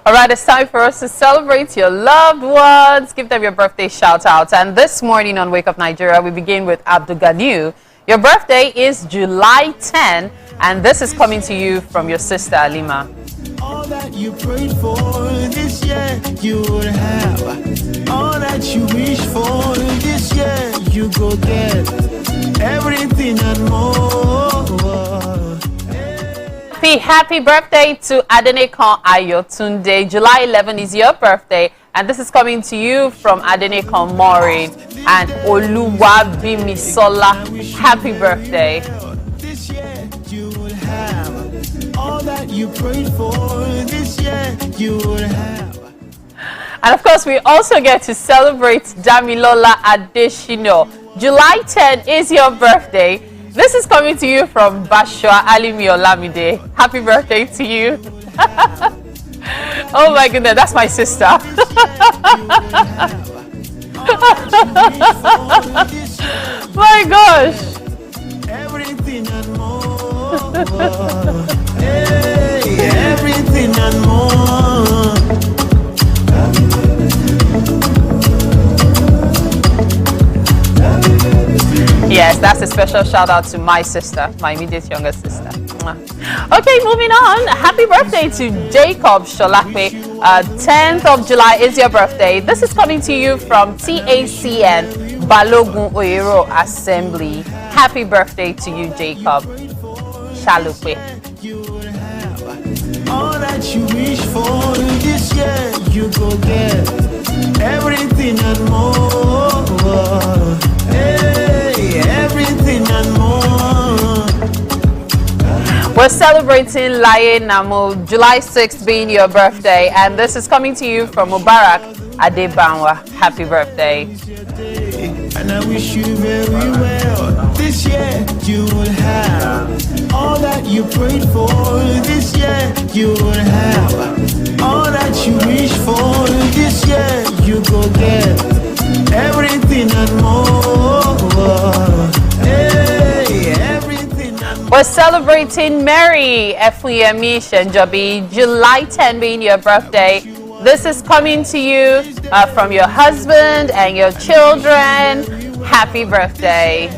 All right, it's time for us to celebrate your loved ones. Give them your birthday shout outs. And this morning on Wake Up Nigeria, we begin with Abdul Ganiu. Your birthday is July 10, and this is coming to you from your sister Alima. All that you prayed for this year, you would have. All that you wish for this year, you go get. Everything and more. Happy birthday to Adenekon Ayotunde. July 11 is your birthday, and this is coming to you from Adenekon Maureen and Oluwabimisola. Happy birthday. This year you would have. All that you prayed for this year, you would have. And of course, we also get to celebrate Damilola Adeshino. July 10 is your birthday. This is coming to you from Bashwa Alimi Olamide. Happy birthday to you. Oh my goodness, that's my sister. My gosh. Everything and more. Hey, everything and more. Yes, that's a special shout out to my sister, my immediate younger sister. Okay, moving on. Happy birthday to Jacob Sholakwe. 10th of July is your birthday. This is coming to you from TACN Balogun Oyero Assembly. Happy birthday to you, Jacob Shalukwe. All that you wish for this year, you go get. Everything and more. Hey, everything and more. We're celebrating Laye Namo, July 6th being your birthday, and this is coming to you from Mubarak Adebanwa. Happy birthday. And I wish you very well. This year you will have all that you prayed for. This year you will have all that you wish for. This year you go get everything and more. Hey, everything and more. We're celebrating Mary Efuyemi Shenjobi, July 10 being your birthday. This is coming to you from your husband and your children. Happy birthday.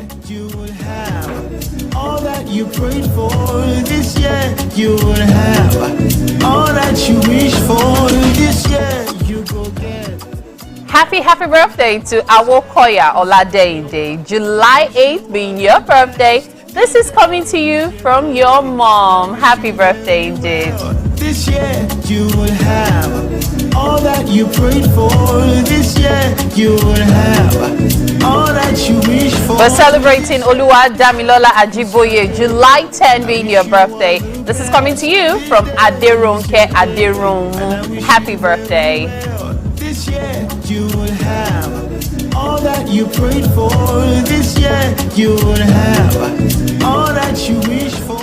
All that you prayed for this year, you will have. All that you wish for this year, you go get. Happy birthday to Awokoya Oladeide, July 8th being your birthday. This is coming to you from your mom. Happy birthday indeed. This year, you will have. All that you prayed for this year, you will have. All that you wish for. We're celebrating Oluwa Damilola Ajiboye, July 10 being your birthday. This is coming to you from Aderonke Aderomu. Happy birthday. This year, you will have. All that you prayed for this year, you will have. All that you wish for.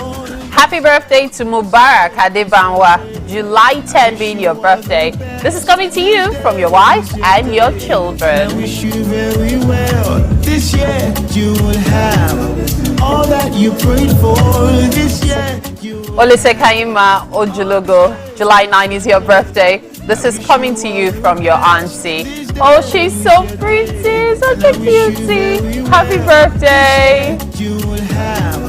Happy birthday to Mubarak Adebanwa, July 10 being your birthday. This is coming to you from your wife and your children. I wish you very well. This year you will have all that you prayed for. This year you Olisekaima Ojulogo, July 9 is your birthday. This is coming to you from your auntie. Oh, she's so pretty, such a cutie. Happy birthday. You will have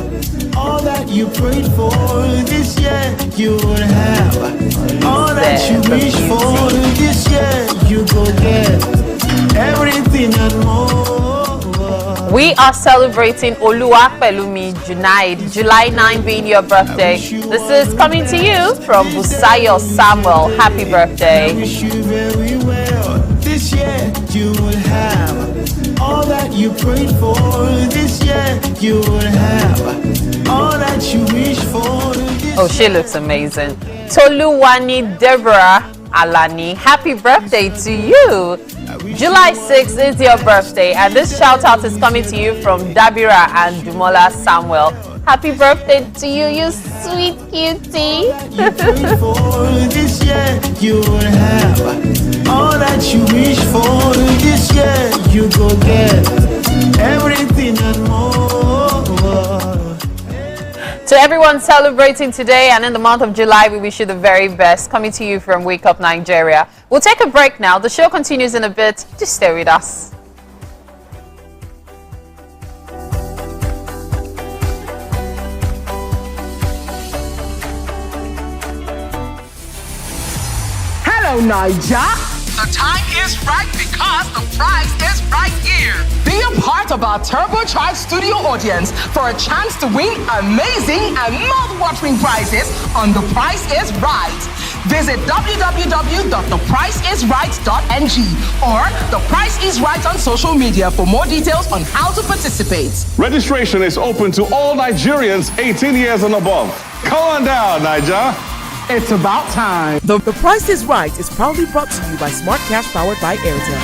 all that you prayed for this year, you will have all that you wish for this year, you go get everything and more. We are celebrating Oluwapelumi Junaid, July 9 being your birthday. This is coming to you from Busayo Samuel. Happy birthday. I wish you very well. This year you will have all that you prayed for this year, you will have all that you wish for. Oh, she looks amazing. Toluwani Deborah Alani, happy birthday to you. July 6th is your birthday, and this shout out is coming to you from Dabira and Dumola Samuel. Happy birthday to you, you sweet cutie. This year you will have all that you wish for. This year you go get everything and more. To everyone celebrating today and in the month of July, we wish you the very best. Coming to you from Wake Up Nigeria. We'll take a break now. The show continues in a bit. Just stay with us. Hello, Niger. The time is right because the prize is right here. Be a part of our turbocharged studio audience for a chance to win amazing and mouth-watering prizes on The Price is Right. Visit www.thepriceisright.ng or The Price is Right on social media for more details on how to participate. Registration is open to all Nigerians 18 years and above. Come on down, Niger. It's about time. The Price is Right is proudly brought to you by Smart Cash powered by Airtel.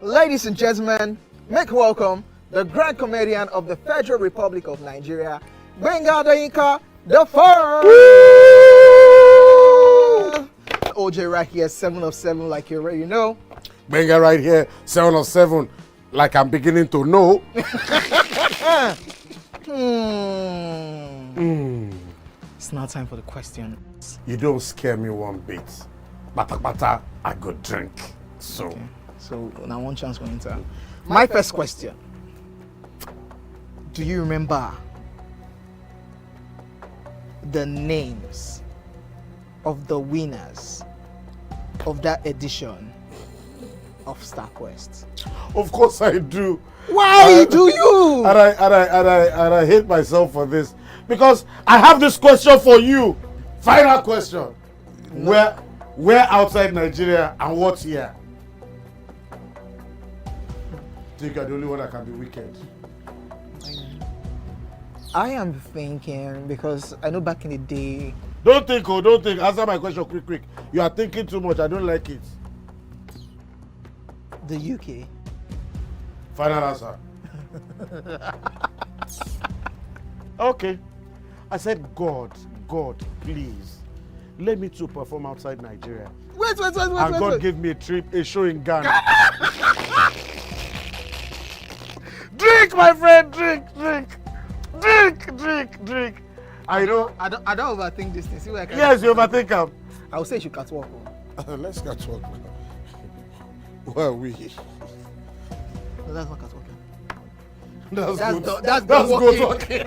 Ladies and gentlemen, make welcome the grand comedian of the Federal Republic of Nigeria, Gbenga Adeyinka the First. OJ right here, 7 of 7, like you already know. Benga right here, 7 of 7, like I'm beginning to know. It's now time for the questions. You don't scare me one bit. Bata, I go drink. So. Okay. So now one chance for enter. My first question. Do you remember the names of the winners of that edition of StarQuest? Of course I do. Why do you? And I hate myself for this because I have this question for you. Final question. No. Where outside Nigeria and what year? Think you're the only one that can be wicked. I am thinking because I know back in the day. Don't think. Answer my question quick. You are thinking too much. I don't like it. The UK. Final answer. Okay. I said, God, please, let me to perform outside Nigeria. Wait. And God gave me a show in Ghana. Drink, my friend, drink. I don't overthink this thing. See where I can. Yes, you overthink them. I would say you should catwalk. Let's catwalk. Where are we? No, that's not catwalking. That's good walking.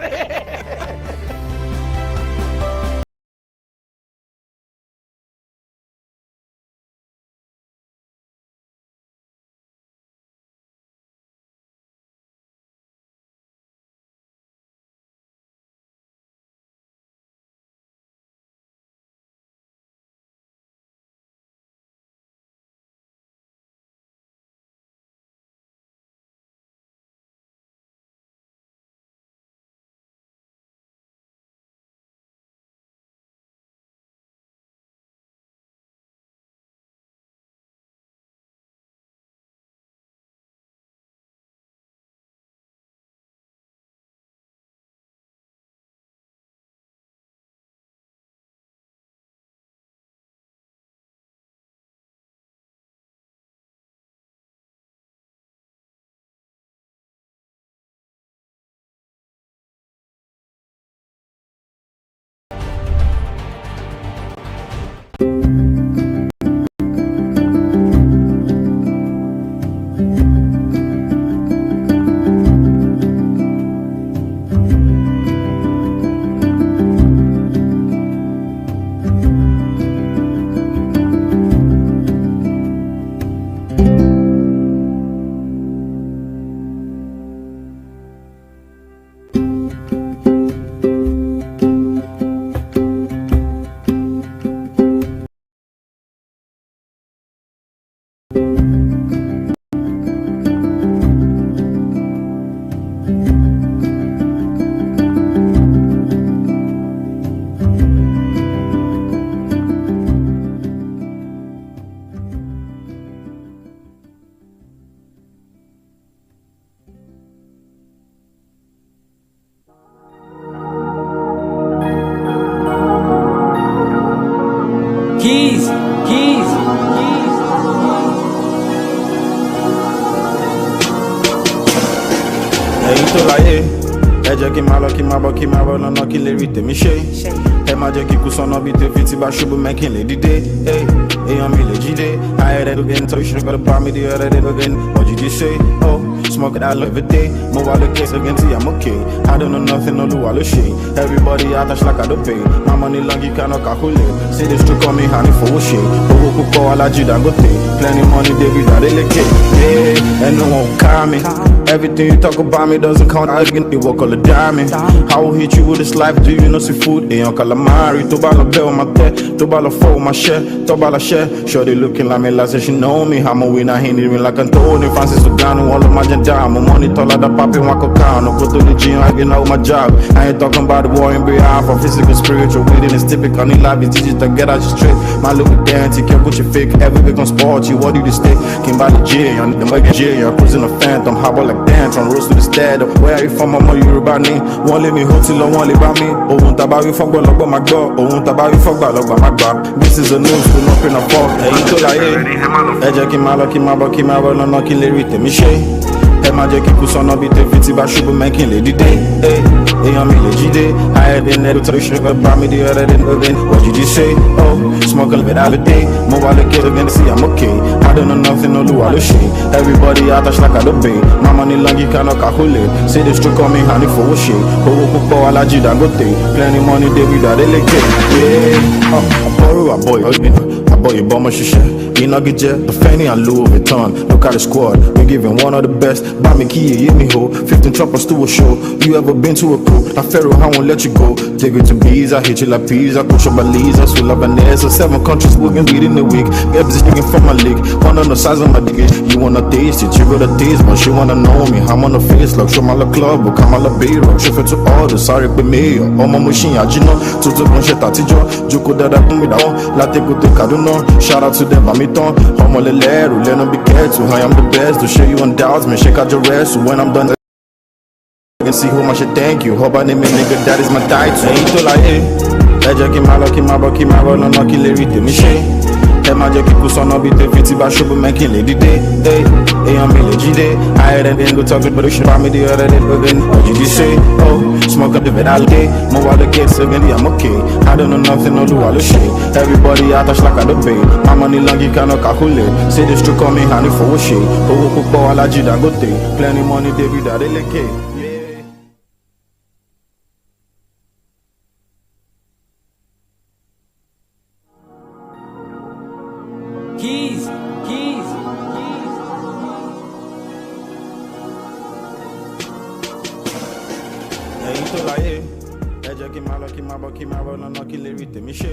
Keys. ẹ̀yin tó láyé ẹ jẹ́ kí n máa lọ kí n máa bọ̀ kí n máa bọ̀ lọ́nà kí n lè rí tèmi ṣe ẹ má jẹ́ kí kú sọ́nà bíi tèfi tí bá ṣubú mẹ́kìn lè dìde èèyàn mi lè jíde ayẹ̀rẹ̀ ló gẹ́ni tó ṣe kọ́ ló bá mi di ọ̀rẹ́ ló gẹ́ni what did you say oh smoke it out every day mo wà lókè again tí I'm okay I don't know nothing olúwa ló ṣe everybody attach like I don't pay my money long you cannot calculate say this true call me honey fowó ṣe owó púpọ̀ alájí Dangote plenty money David Adeleke ẹnu wọn ò ká mi. Everything you talk about me doesn't count. I get you walk all the diamond. I will hit you with this life. Do you know see food? Ain't calamari. To bala bell my tech. To bala fall my share. To bala share. Sure they looking like me like say she know me. I'm a winner. He need me like Anthony Francis Ogano. All of my agenda. I'm a money taller than Papi Wako Kano. Go to the gym. I get out my job. I ain't talking about the war in behalf of physical, spiritual. Reading is typical. Need life is digital. Get out your straight. My look at dance. You can't put your fake. Every big on sport. You what do you stay? Came by the J. On the mega J. You're cruising a phantom. How about like dance on roast to the stead. Where are you from? I'm a Yoruba name. Won't let me hold till I won't let me. Oh, won't about you fuck log my god. Oh, won't about you fuck log my god. This is a news to not in a fog. Hey, you told I hey, Jackie Malaki Mabaki Marvel, no killing it, Michelle. Ẹ má jẹ́ kí kú sọ́nà bíi tèfi tí bá ṣubú mẹ́kìn lè dìde èèyàn mi lè jíde ayẹ̀dẹ̀ nẹ́rù tó ṣe fẹ́ bá mi di ọ̀rẹ́ dẹ̀ lọ́dẹ̀ what did you say oh smoke a little bit out of day mo wà lókè again see I'm okay I don't know nothing olúwa ló ṣe everybody attach like I don't pay my money long you cannot calculate say this true call me honey fowó ṣe owó púpọ̀ alájí Dangote plenty money David Adeleke àbọ̀ ìbọn ọmọ ṣiṣẹ́. Inagije, the Fanny and Louis Vuitton. Look at the squad, we giving one of the best. Buy me key, hit me ho. 15 choppers to a show. You ever been to a crew? Na Pharaoh, I won't let you go. Take it to bees, I hit you like peas. I push up Belize, Sweet Lebanese. 7 countries, we can beat in the week. Get busy drinking from my league. One on the size of my dick. You wanna taste it, you gotta taste, but she wanna know me. I'm on the face, like show my la club, but come on la B-rock. Show it to order, sorry, but me. Oh, my machine, I know. Tutu Blanche Tatijo. Joko Dada, put me down. Latte go to Kaduna. Shout out to them, I'm I'm all lero, let them be careful. I am the best to show you on doubts, man. Shake out your rest. So when I'm done, I can see who I should thank you. Hope I name me nigga, that is my title. Ain't to like it. I just keep my lucky, my bucky, my roll, no kill everything, me shit. Ẹ má jẹ́ kí kú sọ́nà bíi tèfi tí bá ṣubú mẹ́kìn lè dìde èèyàn mi lè jíde ayẹ̀rẹ̀ dẹ̀ ń go talk but ṣe bá mi di ọ̀rẹ́ dẹ̀ lọ́gẹ̀ ní what did you say oh smoke up the bed all day mo wà lókè again I'm okay I don't know nothing olúwa ló ṣe everybody attach like I don't pay my money long you cannot calculate say this true call me honey fowó ṣe owó púpọ̀ alájí Dangote plenty money David Adeleke. Keys. Ẹ̀yin tó láyé ẹ jẹ́ kí n máa lọ kí n máa bọ̀ kí n máa bọ̀ lọ́nà kí lè rí tèmi ṣe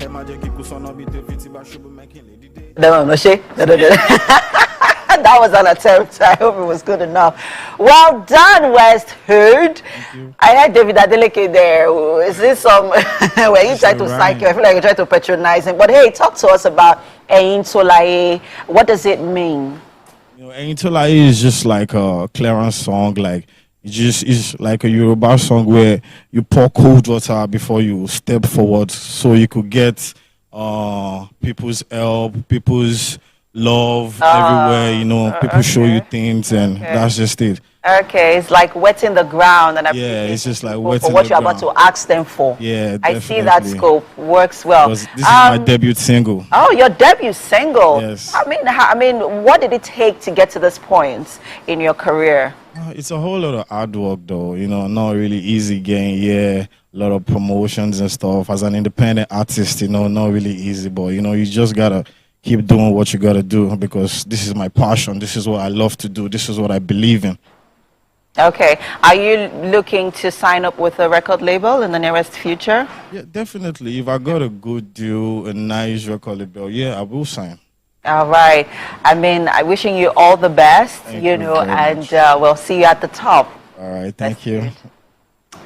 ẹ má jẹ́ kí kú sọ́nà bíi tèfi tí bá ṣubú mẹ́kìn lè dìde. That was an attempt. I hope it was good enough. Well done, West Hood. I heard David Adeleke there. Is this some where you try to psych you? I feel like you try to patronize him. But hey, talk to us about Eyin Tolaye. What does it mean? You know, Eyin Tolaye is just like a clearance song. Like it's like a Yoruba song where you pour cold water before you step forward, so you could get people's help, people's love everywhere, you know, people show you things, and that's just it. Okay, it's like wetting the ground and yeah, it's just like wetting for what you're about to ask them for. Yeah, definitely. I see that scope works well. This is my debut single. Oh, your debut single. Yes. I mean, what did it take to get to this point in your career? It's a whole lot of hard work, though. You know, not really easy getting. Yeah, a lot of promotions and stuff. As an independent artist, you know, not really easy, but you know, you just gotta keep doing what you gotta do, because this is my passion. This is what I love to do. This is what I believe in. Okay. Are you looking to sign up with a record label in the nearest future? Yeah, definitely. If I got a good deal, a nice record label, yeah, I will sign. All right. I mean, I'm wishing you all the best, you know, and we'll see you at the top. All right. Thank you.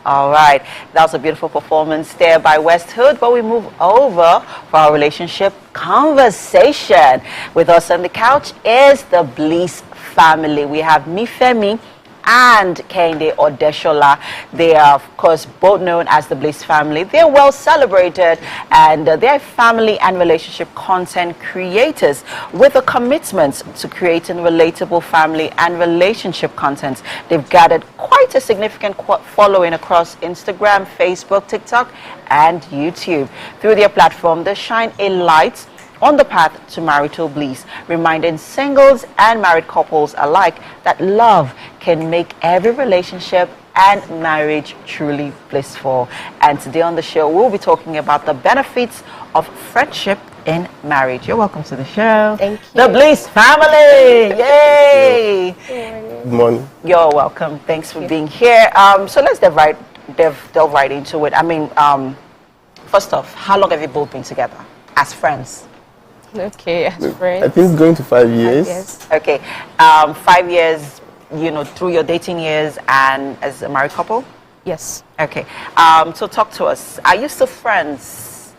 All right. That was a beautiful performance there by West Hood. But we move over for our relationship conversation. With us on the couch is the Bliss family. We have Mifemi and Kehinde Odeshola. They are, of course, both known as the Bliss family. They're well celebrated, and they're family and relationship content creators with a commitment to creating relatable family and relationship content. They've gathered quite a significant following across Instagram, Facebook, TikTok, and YouTube. Through their platform, they shine a light on the path to marital bliss, reminding singles and married couples alike that love can make every relationship and marriage truly blissful. And today on the show, we'll be talking about the benefits of friendship in marriage. You're welcome to the show. Thank you. The Bliss family! Yay! Good morning. You're welcome. Thanks for being here. So let's delve right into it. I mean, first off, how long have you both been together as friends? Okay, as friends. I think it's going to 5 years. Okay, 5 years, you know, through your dating years and as a married couple? Yes. Okay, so talk to us. Are you still friends?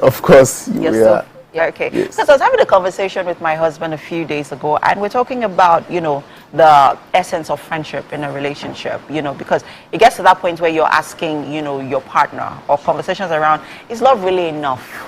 Of course, You're we still, are. yeah, okay. Yes. Because I was having a conversation with my husband a few days ago, and we're talking about, you know, the essence of friendship in a relationship, you know, because it gets to that point where you're asking, you know, your partner, or conversations around, is love really enough?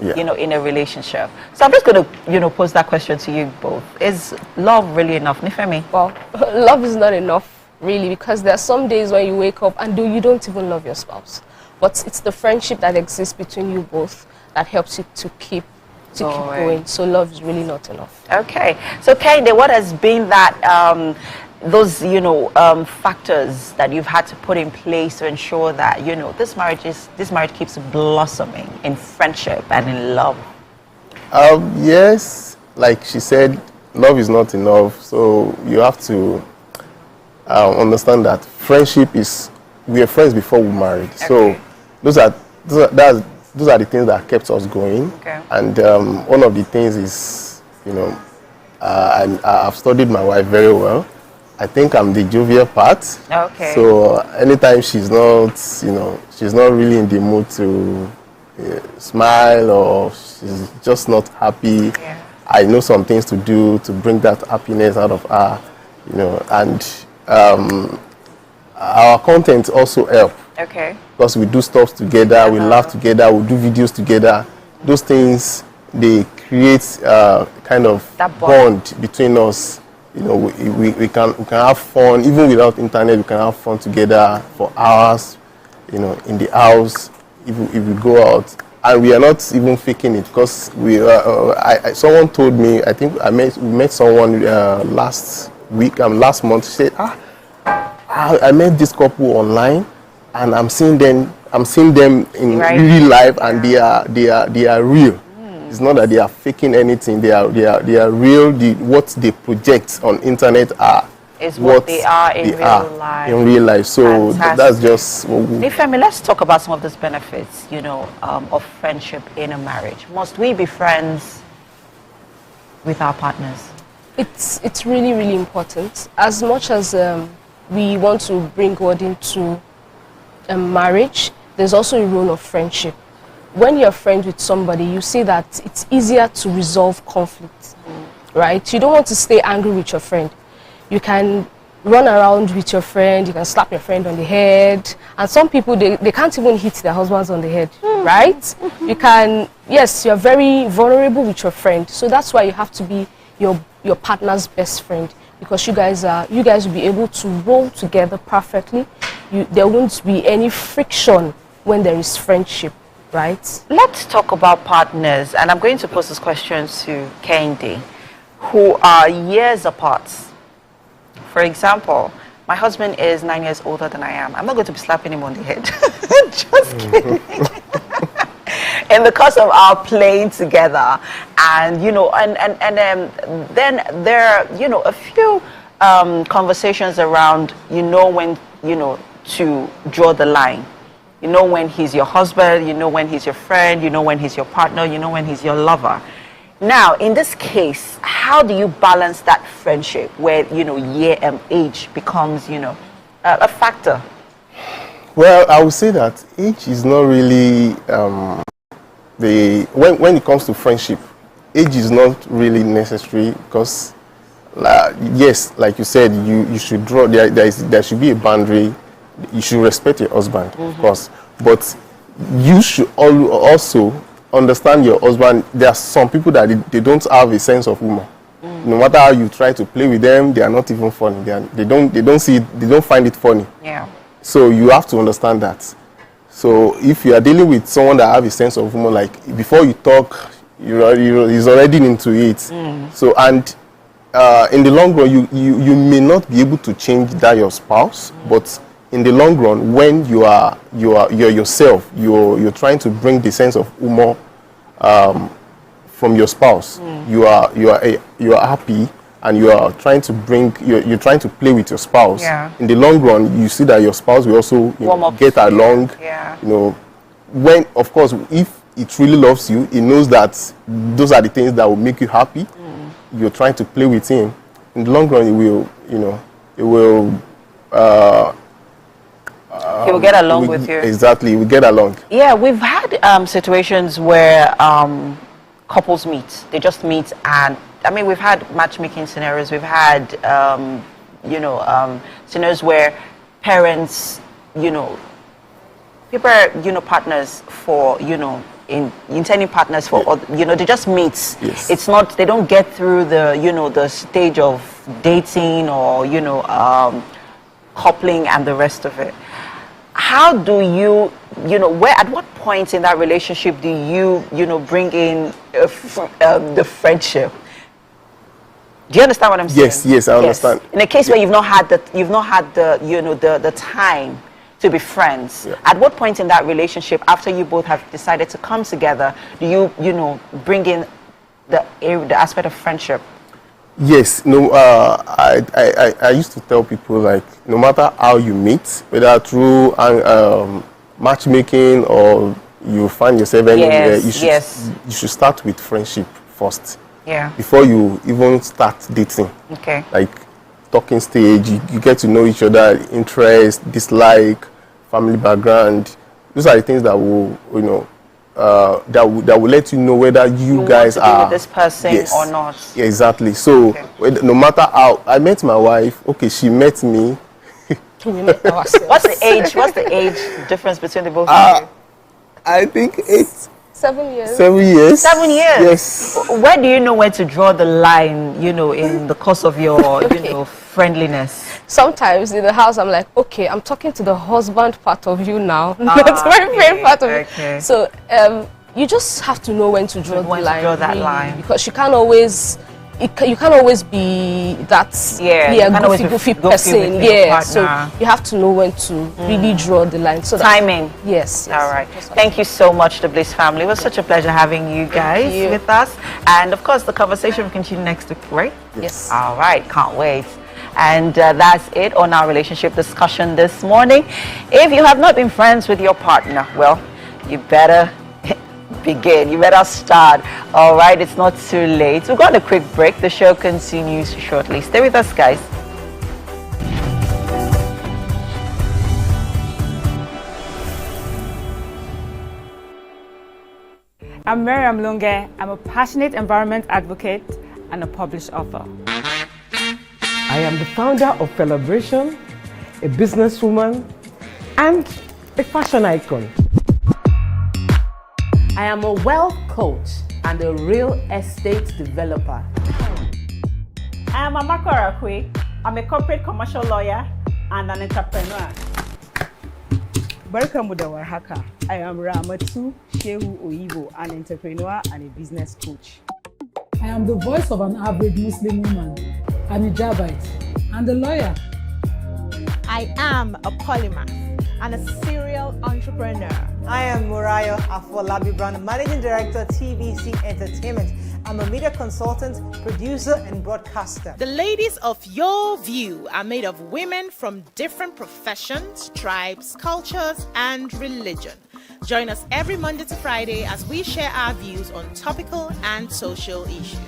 Yeah. You know, in a relationship. So I'm just going to, you know, pose that question to you both. Is love really enough? Nifemi? Well, love is not enough, really, because there are some days when you wake up and you don't even love your spouse. But it's the friendship that exists between you both that helps you to keep going. So love is really not enough. Okay. So Kehinde, what has been that those, you know, factors that you've had to put in place to ensure that, you know, this marriage keeps blossoming in friendship and in love? Yes, like she said, love is not enough. So you have to understand that friendship is, we were friends before we married. Okay. So those are the things that kept us going. Okay. And one of the things is, you know, I've studied my wife very well. I think I'm the jovial part. Okay. So anytime she's not, you know, she's not really in the mood to smile, or she's just not happy, yeah, I know some things to do to bring that happiness out of her, you know. And our content also help. Okay. Because we do stuff together, we laugh together, we do videos together. Those things, they create kind of that bond between us. You know, we can have fun even without internet. We can have fun together for hours, you know, in the house. If we go out, and we are not even faking it, because someone told me, I think we met someone last month. She said, I met this couple online, and I'm seeing them in real life, and they are real. It's not that they are faking anything. They are real. What they project on internet is what they are in real life. In real life. So that's just. Nifemi, let's talk about some of those benefits, you know, of friendship in a marriage. Must we be friends with our partners? It's really, really important. As much as we want to bring God into marriage, there's also a role of friendship. When you're friends with somebody, you see that it's easier to resolve conflict, right? You don't want to stay angry with your friend. You can run around with your friend, you can slap your friend on the head, and some people, they can't even hit their husbands on the head, right? You can, yes, you're very vulnerable with your friend, so that's why you have to be your partner's best friend, because you guys will be able to roll together perfectly. There won't be any friction when there is friendship. Right. Let's talk about partners, and I'm going to pose this question to Kehinde, who are years apart. For example, my husband is 9 years older than I am. I'm not going to be slapping him on the head. Just kidding. In the course of our playing together, and you know, and then there are, you know, a few conversations around, you know, when, you know, to draw the line. You know when he's your husband, you know when he's your friend, you know when he's your partner, you know when he's your lover. Now, in this case, how do you balance that friendship where, you know, year and age becomes, you know, a factor? Well, I would say that age is not really when it comes to friendship, age is not really necessary, because yes, like you said, you should draw. There should be a boundary. You should respect your husband, of course, but you should also understand your husband. There are some people that they don't have a sense of humor. No matter how you try to play with them, they are not even funny. They don't find it funny. Yeah. So you have to understand that. So if you are dealing with someone that have a sense of humor, like before you talk, he's already into it. So and in the long run, you may not be able to change that your spouse, but in the long run, when you're yourself, you're trying to bring the sense of humor from your spouse. You are happy, and you are trying to you're trying to play with your spouse. Yeah. In the long run, you see that your spouse will also get along. Yeah. When, of course, if it really loves you, it knows that those are the things that will make you happy. You're trying to play with him. In the long run, he will he will get along with you. Exactly, we get along. Yeah, we've had situations where couples meet. They just meet, and I mean, we've had matchmaking scenarios. We've had, scenarios where parents, people are, partners for, intending partners for, they just meet. Yes. It's not, they don't get through the, the stage of dating or, coupling and the rest of it. How do you, at what point in that relationship do you, bring in the friendship? Do you understand what I'm saying? Yes, I understand. In a case where you've not had the time to be friends, at what point in that relationship, after you both have decided to come together, do you, bring in the aspect of friendship? Yes, I used to tell people, like, no matter how you meet, whether through matchmaking or you find yourself anywhere, you should start with friendship first. Yeah. Before you even start dating. Okay. Like talking stage, you get to know each other, interest, dislike, family background. Those are the things that will, that will let you know whether you guys want to be are with this person or not. Yeah, exactly. So no matter how I met my wife, she met me. What's the age difference between the both of you? I think 7 years. 7 years. 7 years. Yes. Where do you know where to draw the line, in the course of your, friendliness? Sometimes in the house, I'm like, okay, I'm talking to the husband part of you now, not my friend part of you. So you just have to know when to draw the line. That line, because you can't always. You can't always be that goofy person. So you have to know when to really draw the line. So timing. Yes. All right. Thank you so much, the Bliss family. It was such a pleasure having you guys with us. And of course, the conversation will continue next week, right? Yes. All right. Can't wait. And that's it on our relationship discussion this morning. If you have not been friends with your partner, well, you better begin. You better start. All right, it's not too late. We've got a quick break. The show continues shortly. Stay with us, guys. I'm Miriam Lunge. I'm a passionate environment advocate and a published author. I am the founder of Celebration, a businesswoman, and a fashion icon. I am a wealth coach and a real estate developer. I am Amako Arakwe. I'm a corporate commercial lawyer and an entrepreneur. Welcome to Warhaka. I am Ramatu Shehu Oyibo, an entrepreneur and a business coach. I am the voice of an average Muslim woman, an hijabite, and a lawyer. I am a polymath and a serial entrepreneur. I am Murayo Afolabi Brown, Managing Director, TVC Entertainment. I'm a media consultant, producer, and broadcaster. The ladies of Your View are made of women from different professions, tribes, cultures, and religion. Join us every Monday to Friday as we share our views on topical and social issues.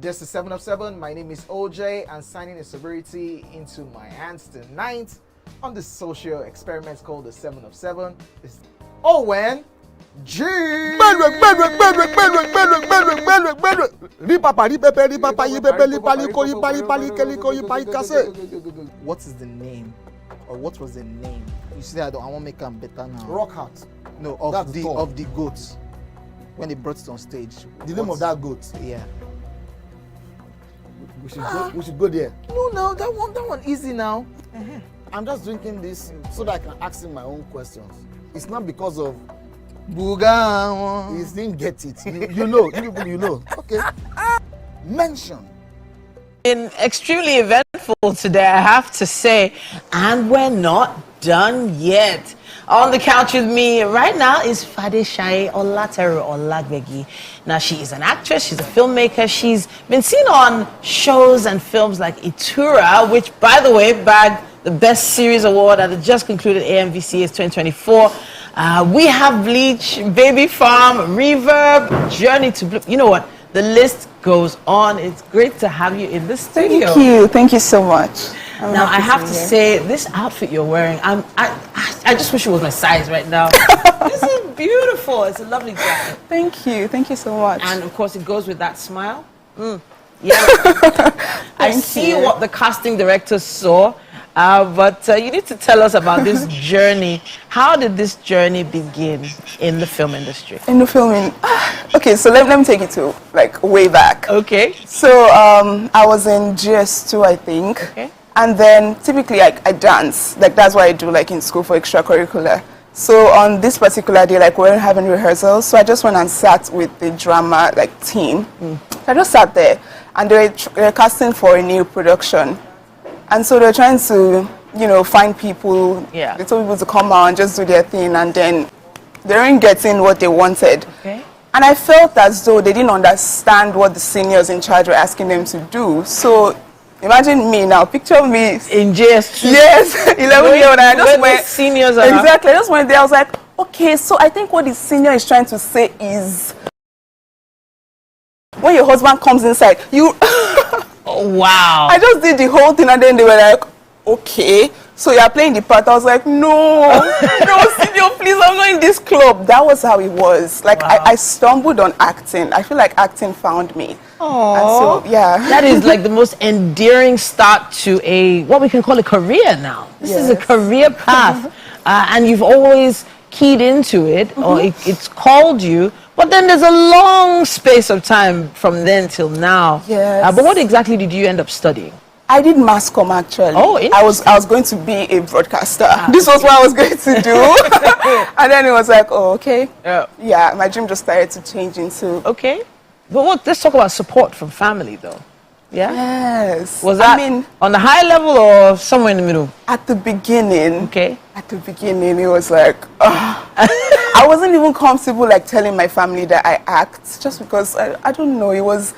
This is 7 of 7. My name is OJ, and signing a sobriety into my hands tonight on this social experiment called the 7 of 7 is Owen G. What is the name, or what was the name? You see, I want to make them better now. Rock Heart. No, of the goats when they brought it on stage. The name of that goat. Yeah. We should go there. No, that one easy now. I'm just drinking this so that I can ask him my own questions. It's not because of Buga. He didn't get it. You know, you know. Okay. Mention. Extremely eventful today, I have to say, and we're not done yet. On the couch with me right now is Fadeshaye Olateru Olagbegi. Now, she is an actress, she's a filmmaker, she's been seen on shows and films like Itura, which, by the way, bagged the Best Series Award at the just concluded AMVCA's 2024. We have Bleach, Baby Farm, Reverb, Journey to Blue. You know what? The list goes on. It's great to have you in the studio. Thank you so much. Now, I have to say, this outfit you're wearing, I just wish it was my size right now. This is beautiful. It's a lovely jacket. Thank you so much. And of course, it goes with that smile. Yeah. I see what the casting director saw, but you need to tell us about this journey. How did this journey begin in the film industry? In the filming, okay, so let me take it to like way back. Okay. So I was in GS2, I think. Okay. And then typically I dance, like that's what I do like in school for extracurricular. So on this particular day, like we weren't having rehearsals, so I just went and sat with the drama like team. So I just sat there, and they were casting for a new production, and so they're trying to, you know, find people. Yeah. They told people to come out and just do their thing, and then they weren't getting what they wanted. Okay. And I felt as though they didn't understand what the seniors in charge were asking them to do. So imagine me now, picture me in JS2. Yes, 11-year-old. I just went seniors are exactly. I just went there. I was like, okay, so I think what the senior is trying to say is, when your husband comes inside, you. Oh, wow. I just did the whole thing, and then they were like, okay, so you're playing the part. I was like, no, senior, please, I'm not in this club. That was how it was. Like, wow. I stumbled on acting. I feel like acting found me. Oh, so, yeah. That is like the most endearing start to what we can call a career now. This is a career path, and you've always keyed into it, or it's called you. But then there's a long space of time from then till now. Yes. But what exactly did you end up studying? I did mass comm actually. Oh, I was going to be a broadcaster. This was what I was going to do. And then it was like, oh, okay. Yeah, my dream just started to change into. Okay. But let's talk about support from family though. Yeah? Yes. Was that on the high level or somewhere in the middle? At the beginning. Okay. At the beginning, it was like, I wasn't even comfortable like telling my family that I act, just because I don't know, it was.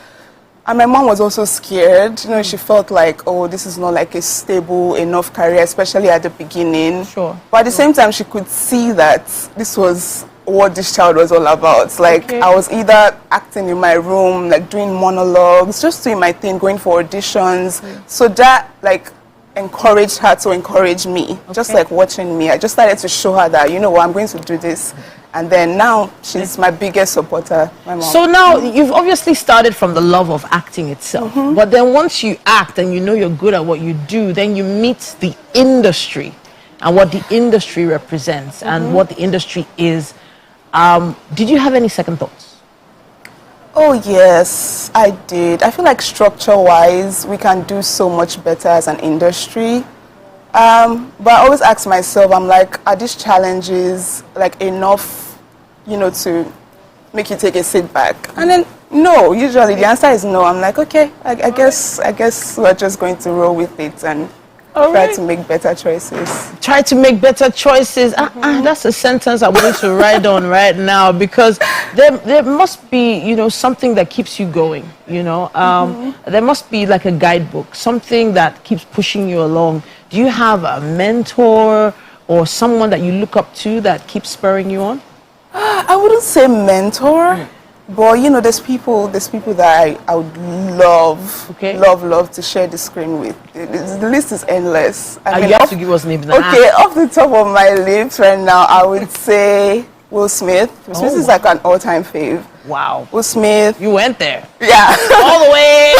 And my mom was also scared. You know, she felt like, oh, this is not like a stable enough career, especially at the beginning. Sure. But at the same time, she could see that this was what this child was all about. Like, I was either acting in my room, like doing monologues, just doing my thing, going for auditions. So that, like, encouraged her to encourage me. Just like watching me. I just started to show her that, you know what, I'm going to do this. And then now she's my biggest supporter, my mom. So now you've obviously started from the love of acting itself. But then once you act and you know you're good at what you do, then you meet the industry and what the industry represents and what the industry is. Did you have any second thoughts? Oh yes, I did. I feel like structure-wise, we can do so much better as an industry. But I always ask myself, I'm like, are these challenges like enough, you know, to make you take a sit back? And then no, usually the answer is no. I'm like, okay, I guess we're just going to roll with it and try to make better choices. Try to make better choices. That's a sentence I'm going to write on right now, because there must be, you know, something that keeps you going, you know. There must be like a guidebook, something that keeps pushing you along. Do you have a mentor or someone that you look up to that keeps spurring you on? I wouldn't say mentor. But you know, there's people that I would love to share the screen with. The list is endless. I mean, you have to give us names now. Okay, off the top of my lips right now, I would say Will Smith. Will Smith is like an all-time fave. Wow. Will Smith. You went there. Yeah. all the way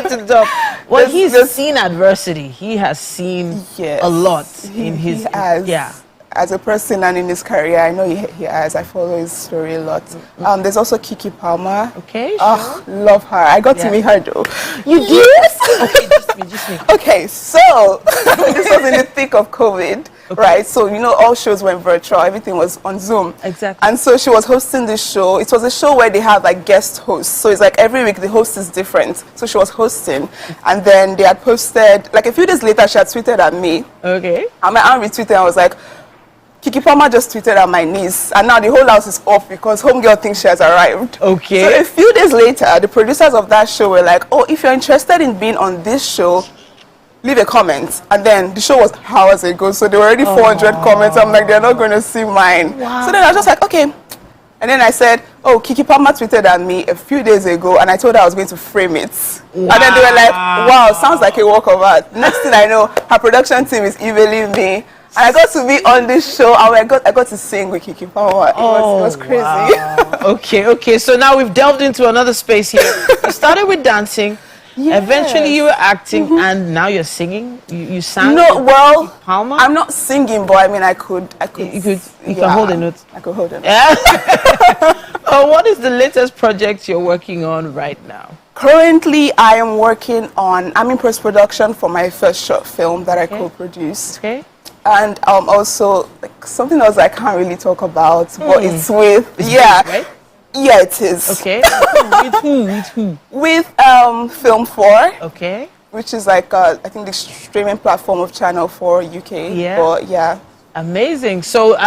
to the top. Well, he's seen adversity. He has seen a lot in his. He has. As a person and in his career, I know he has. I follow his story a lot. There's also Kiki Palmer. Okay, sure. Love her. I got to meet her though. You did? Okay, just me. Okay, so this was in the thick of COVID, right? So, you know, all shows went virtual. Everything was on Zoom. Exactly. And so she was hosting this show. It was a show where they have like guest hosts. So it's like every week the host is different. So she was hosting. And then they had posted, like a few days later, she had tweeted at me. Okay. And my aunt retweeted and I was like, Kiki Palmer just tweeted at my niece, and now the whole house is off because homegirl thinks she has arrived. Okay. So a few days later, the producers of that show were like, oh, if you're interested in being on this show, leave a comment. And then the show was hours ago, so there were already 400 comments. I'm like, they're not going to see mine. Wow. So then I was just like, okay. And then I said, oh, Kiki Palmer tweeted at me a few days ago, and I told her I was going to frame it. Wow. And then they were like, wow, sounds like a work of art. Next thing I know, her production team is emailing me. And I got to be on this show, and I got to sing with Kiki Palmer. It was crazy. Wow. Okay. So now we've delved into another space here. You started with dancing. Yes. Eventually you were acting, and now you're singing. You sang. No, well, Palmer? I'm not singing, but I mean, I could. You can hold a note. I could hold a note. Yeah. What is the latest project you're working on right now? Currently, I'm in post-production for my first short film that I co-produced. Okay. And also like something else I can't really talk about, but it's with big, right? Yeah, it is. Okay. With who? With Film 4. Okay. Which is like I think the streaming platform of Channel 4 UK. Yeah. But yeah. Amazing. So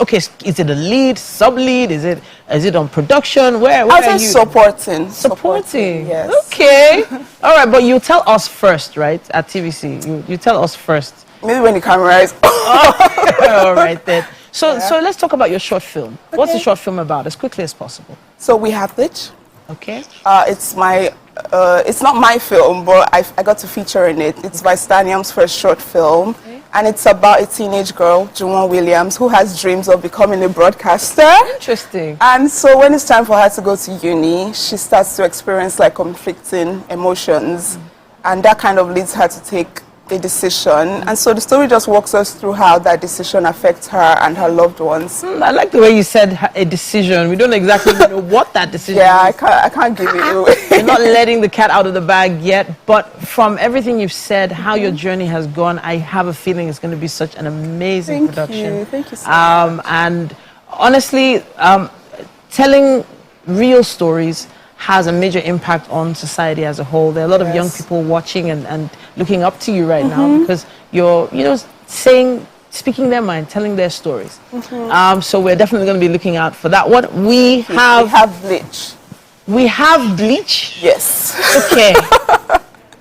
okay, is it a lead, sub-lead? Is it on production? Where I are was you? Supporting. Yes. Okay. All right, but you tell us first, right? At TVC, you tell us first. Maybe when the camera is all right then. So let's talk about your short film. Okay. What's the short film about, as quickly as possible? So We Have It. Okay. It's not my film, but I got to feature in it. It's by Stanium's first short film. Okay. And it's about a teenage girl, Juwon Williams, who has dreams of becoming a broadcaster. Interesting. And so when it's time for her to go to uni, she starts to experience like conflicting emotions. And that kind of leads her to take a decision, and so the story just walks us through how that decision affects her and her loved ones. I like the way you said a decision. We don't exactly know what that decision is. I can't give it away. You're not letting the cat out of the bag yet, but from everything you've said, how your journey has gone, I have a feeling it's going to be such an amazing production. Thank you so much. And honestly, telling real stories has a major impact on society as a whole. There are a lot of young people watching and looking up to you right now because you're, speaking their mind, telling their stories. So we're definitely going to be looking out for that one. We have Bleach. We have Bleach? Yes. Okay.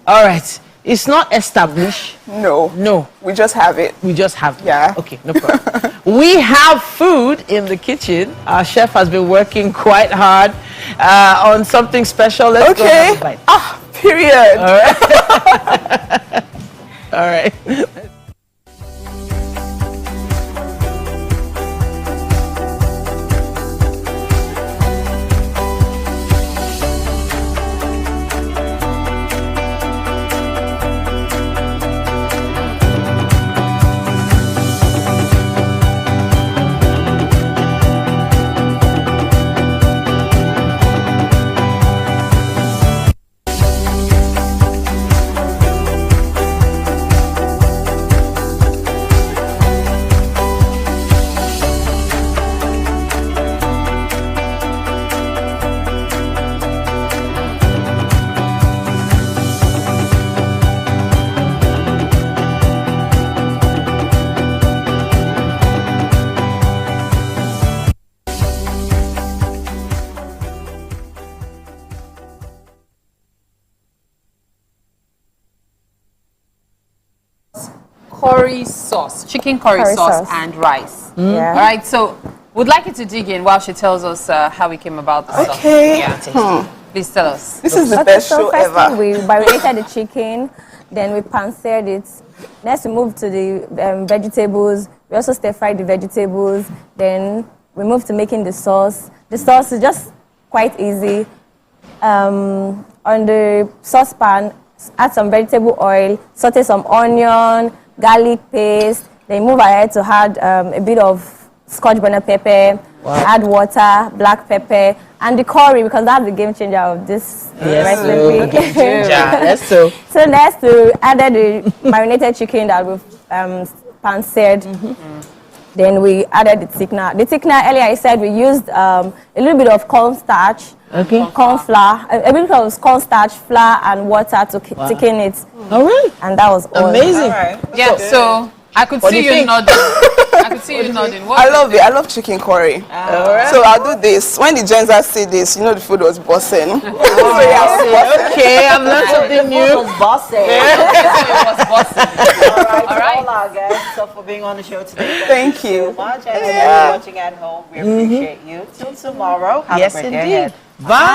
All right. It's not established. No. We just have it. We just have it. Yeah. Okay, no problem. We have food in the kitchen. Our chef has been working quite hard on something special. Let's go have a bite. Period. All right. All right. Curry sauce, chicken curry sauce, and rice. Yeah. All right, so Would like you to dig in while she tells us how we came about the sauce. Okay. Yeah. Please tell us. This is the best show first ever. We marinated the chicken, then we pan-seared it. Next, we moved to the vegetables. We also stir-fried the vegetables. Then we moved to making the sauce. The sauce is just quite easy. On the saucepan, add some vegetable oil, saute some onion, garlic paste. Then move ahead to add a bit of Scotch bonnet pepper, add water, black pepper, and the curry, because that's the game changer of this recipe. That's so. So next, we added the marinated chicken that we've pan-seared. Then we added the thickener. The thickener, earlier I said we used a little bit of cornstarch, corn flour, a bit of cornstarch, flour, and water to thicken it. All right. And that was all. Amazing. Yeah, so I could see you nodding. I could see you nodding. I love it. I love chicken curry. So I'll do this. When the gens see this, you know the food was bossing. Okay, I've learned something new. It was bossing. All right, guys. So for being on the show today, Thank you. so much. And everyone watching at home, we appreciate you. Till tomorrow. Have Yes, a great day indeed. ahead. Bye.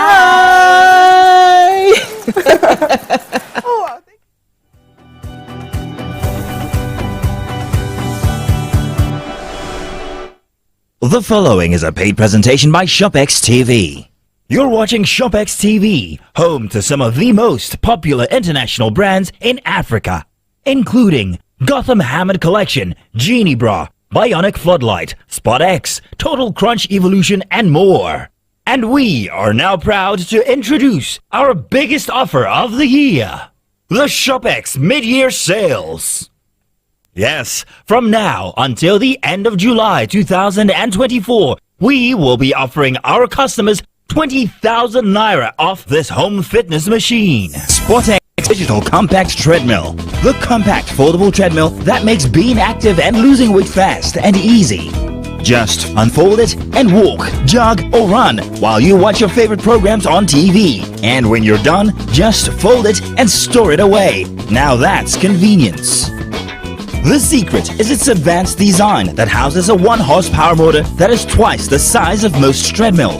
The following is a paid presentation by ShopX TV. You're watching ShopX TV, home to some of the most popular international brands in Africa, including Gotham Hammered Collection, Genie Bra, Bionic Floodlight, Spot X, Total Crunch Evolution, and more. And we are now proud to introduce our biggest offer of the year, the ShopX Mid-Year Sales. Yes, from now until the end of July 2024, we will be offering our customers 20,000 Naira off this home fitness machine. SportX Digital Compact Treadmill. The compact foldable treadmill that makes being active and losing weight fast and easy. Just unfold it and walk, jog, or run while you watch your favorite programs on TV. And when you're done, just fold it and store it away. Now that's convenience. The secret is its advanced design that houses a 1 horsepower motor that is twice the size of most treadmills.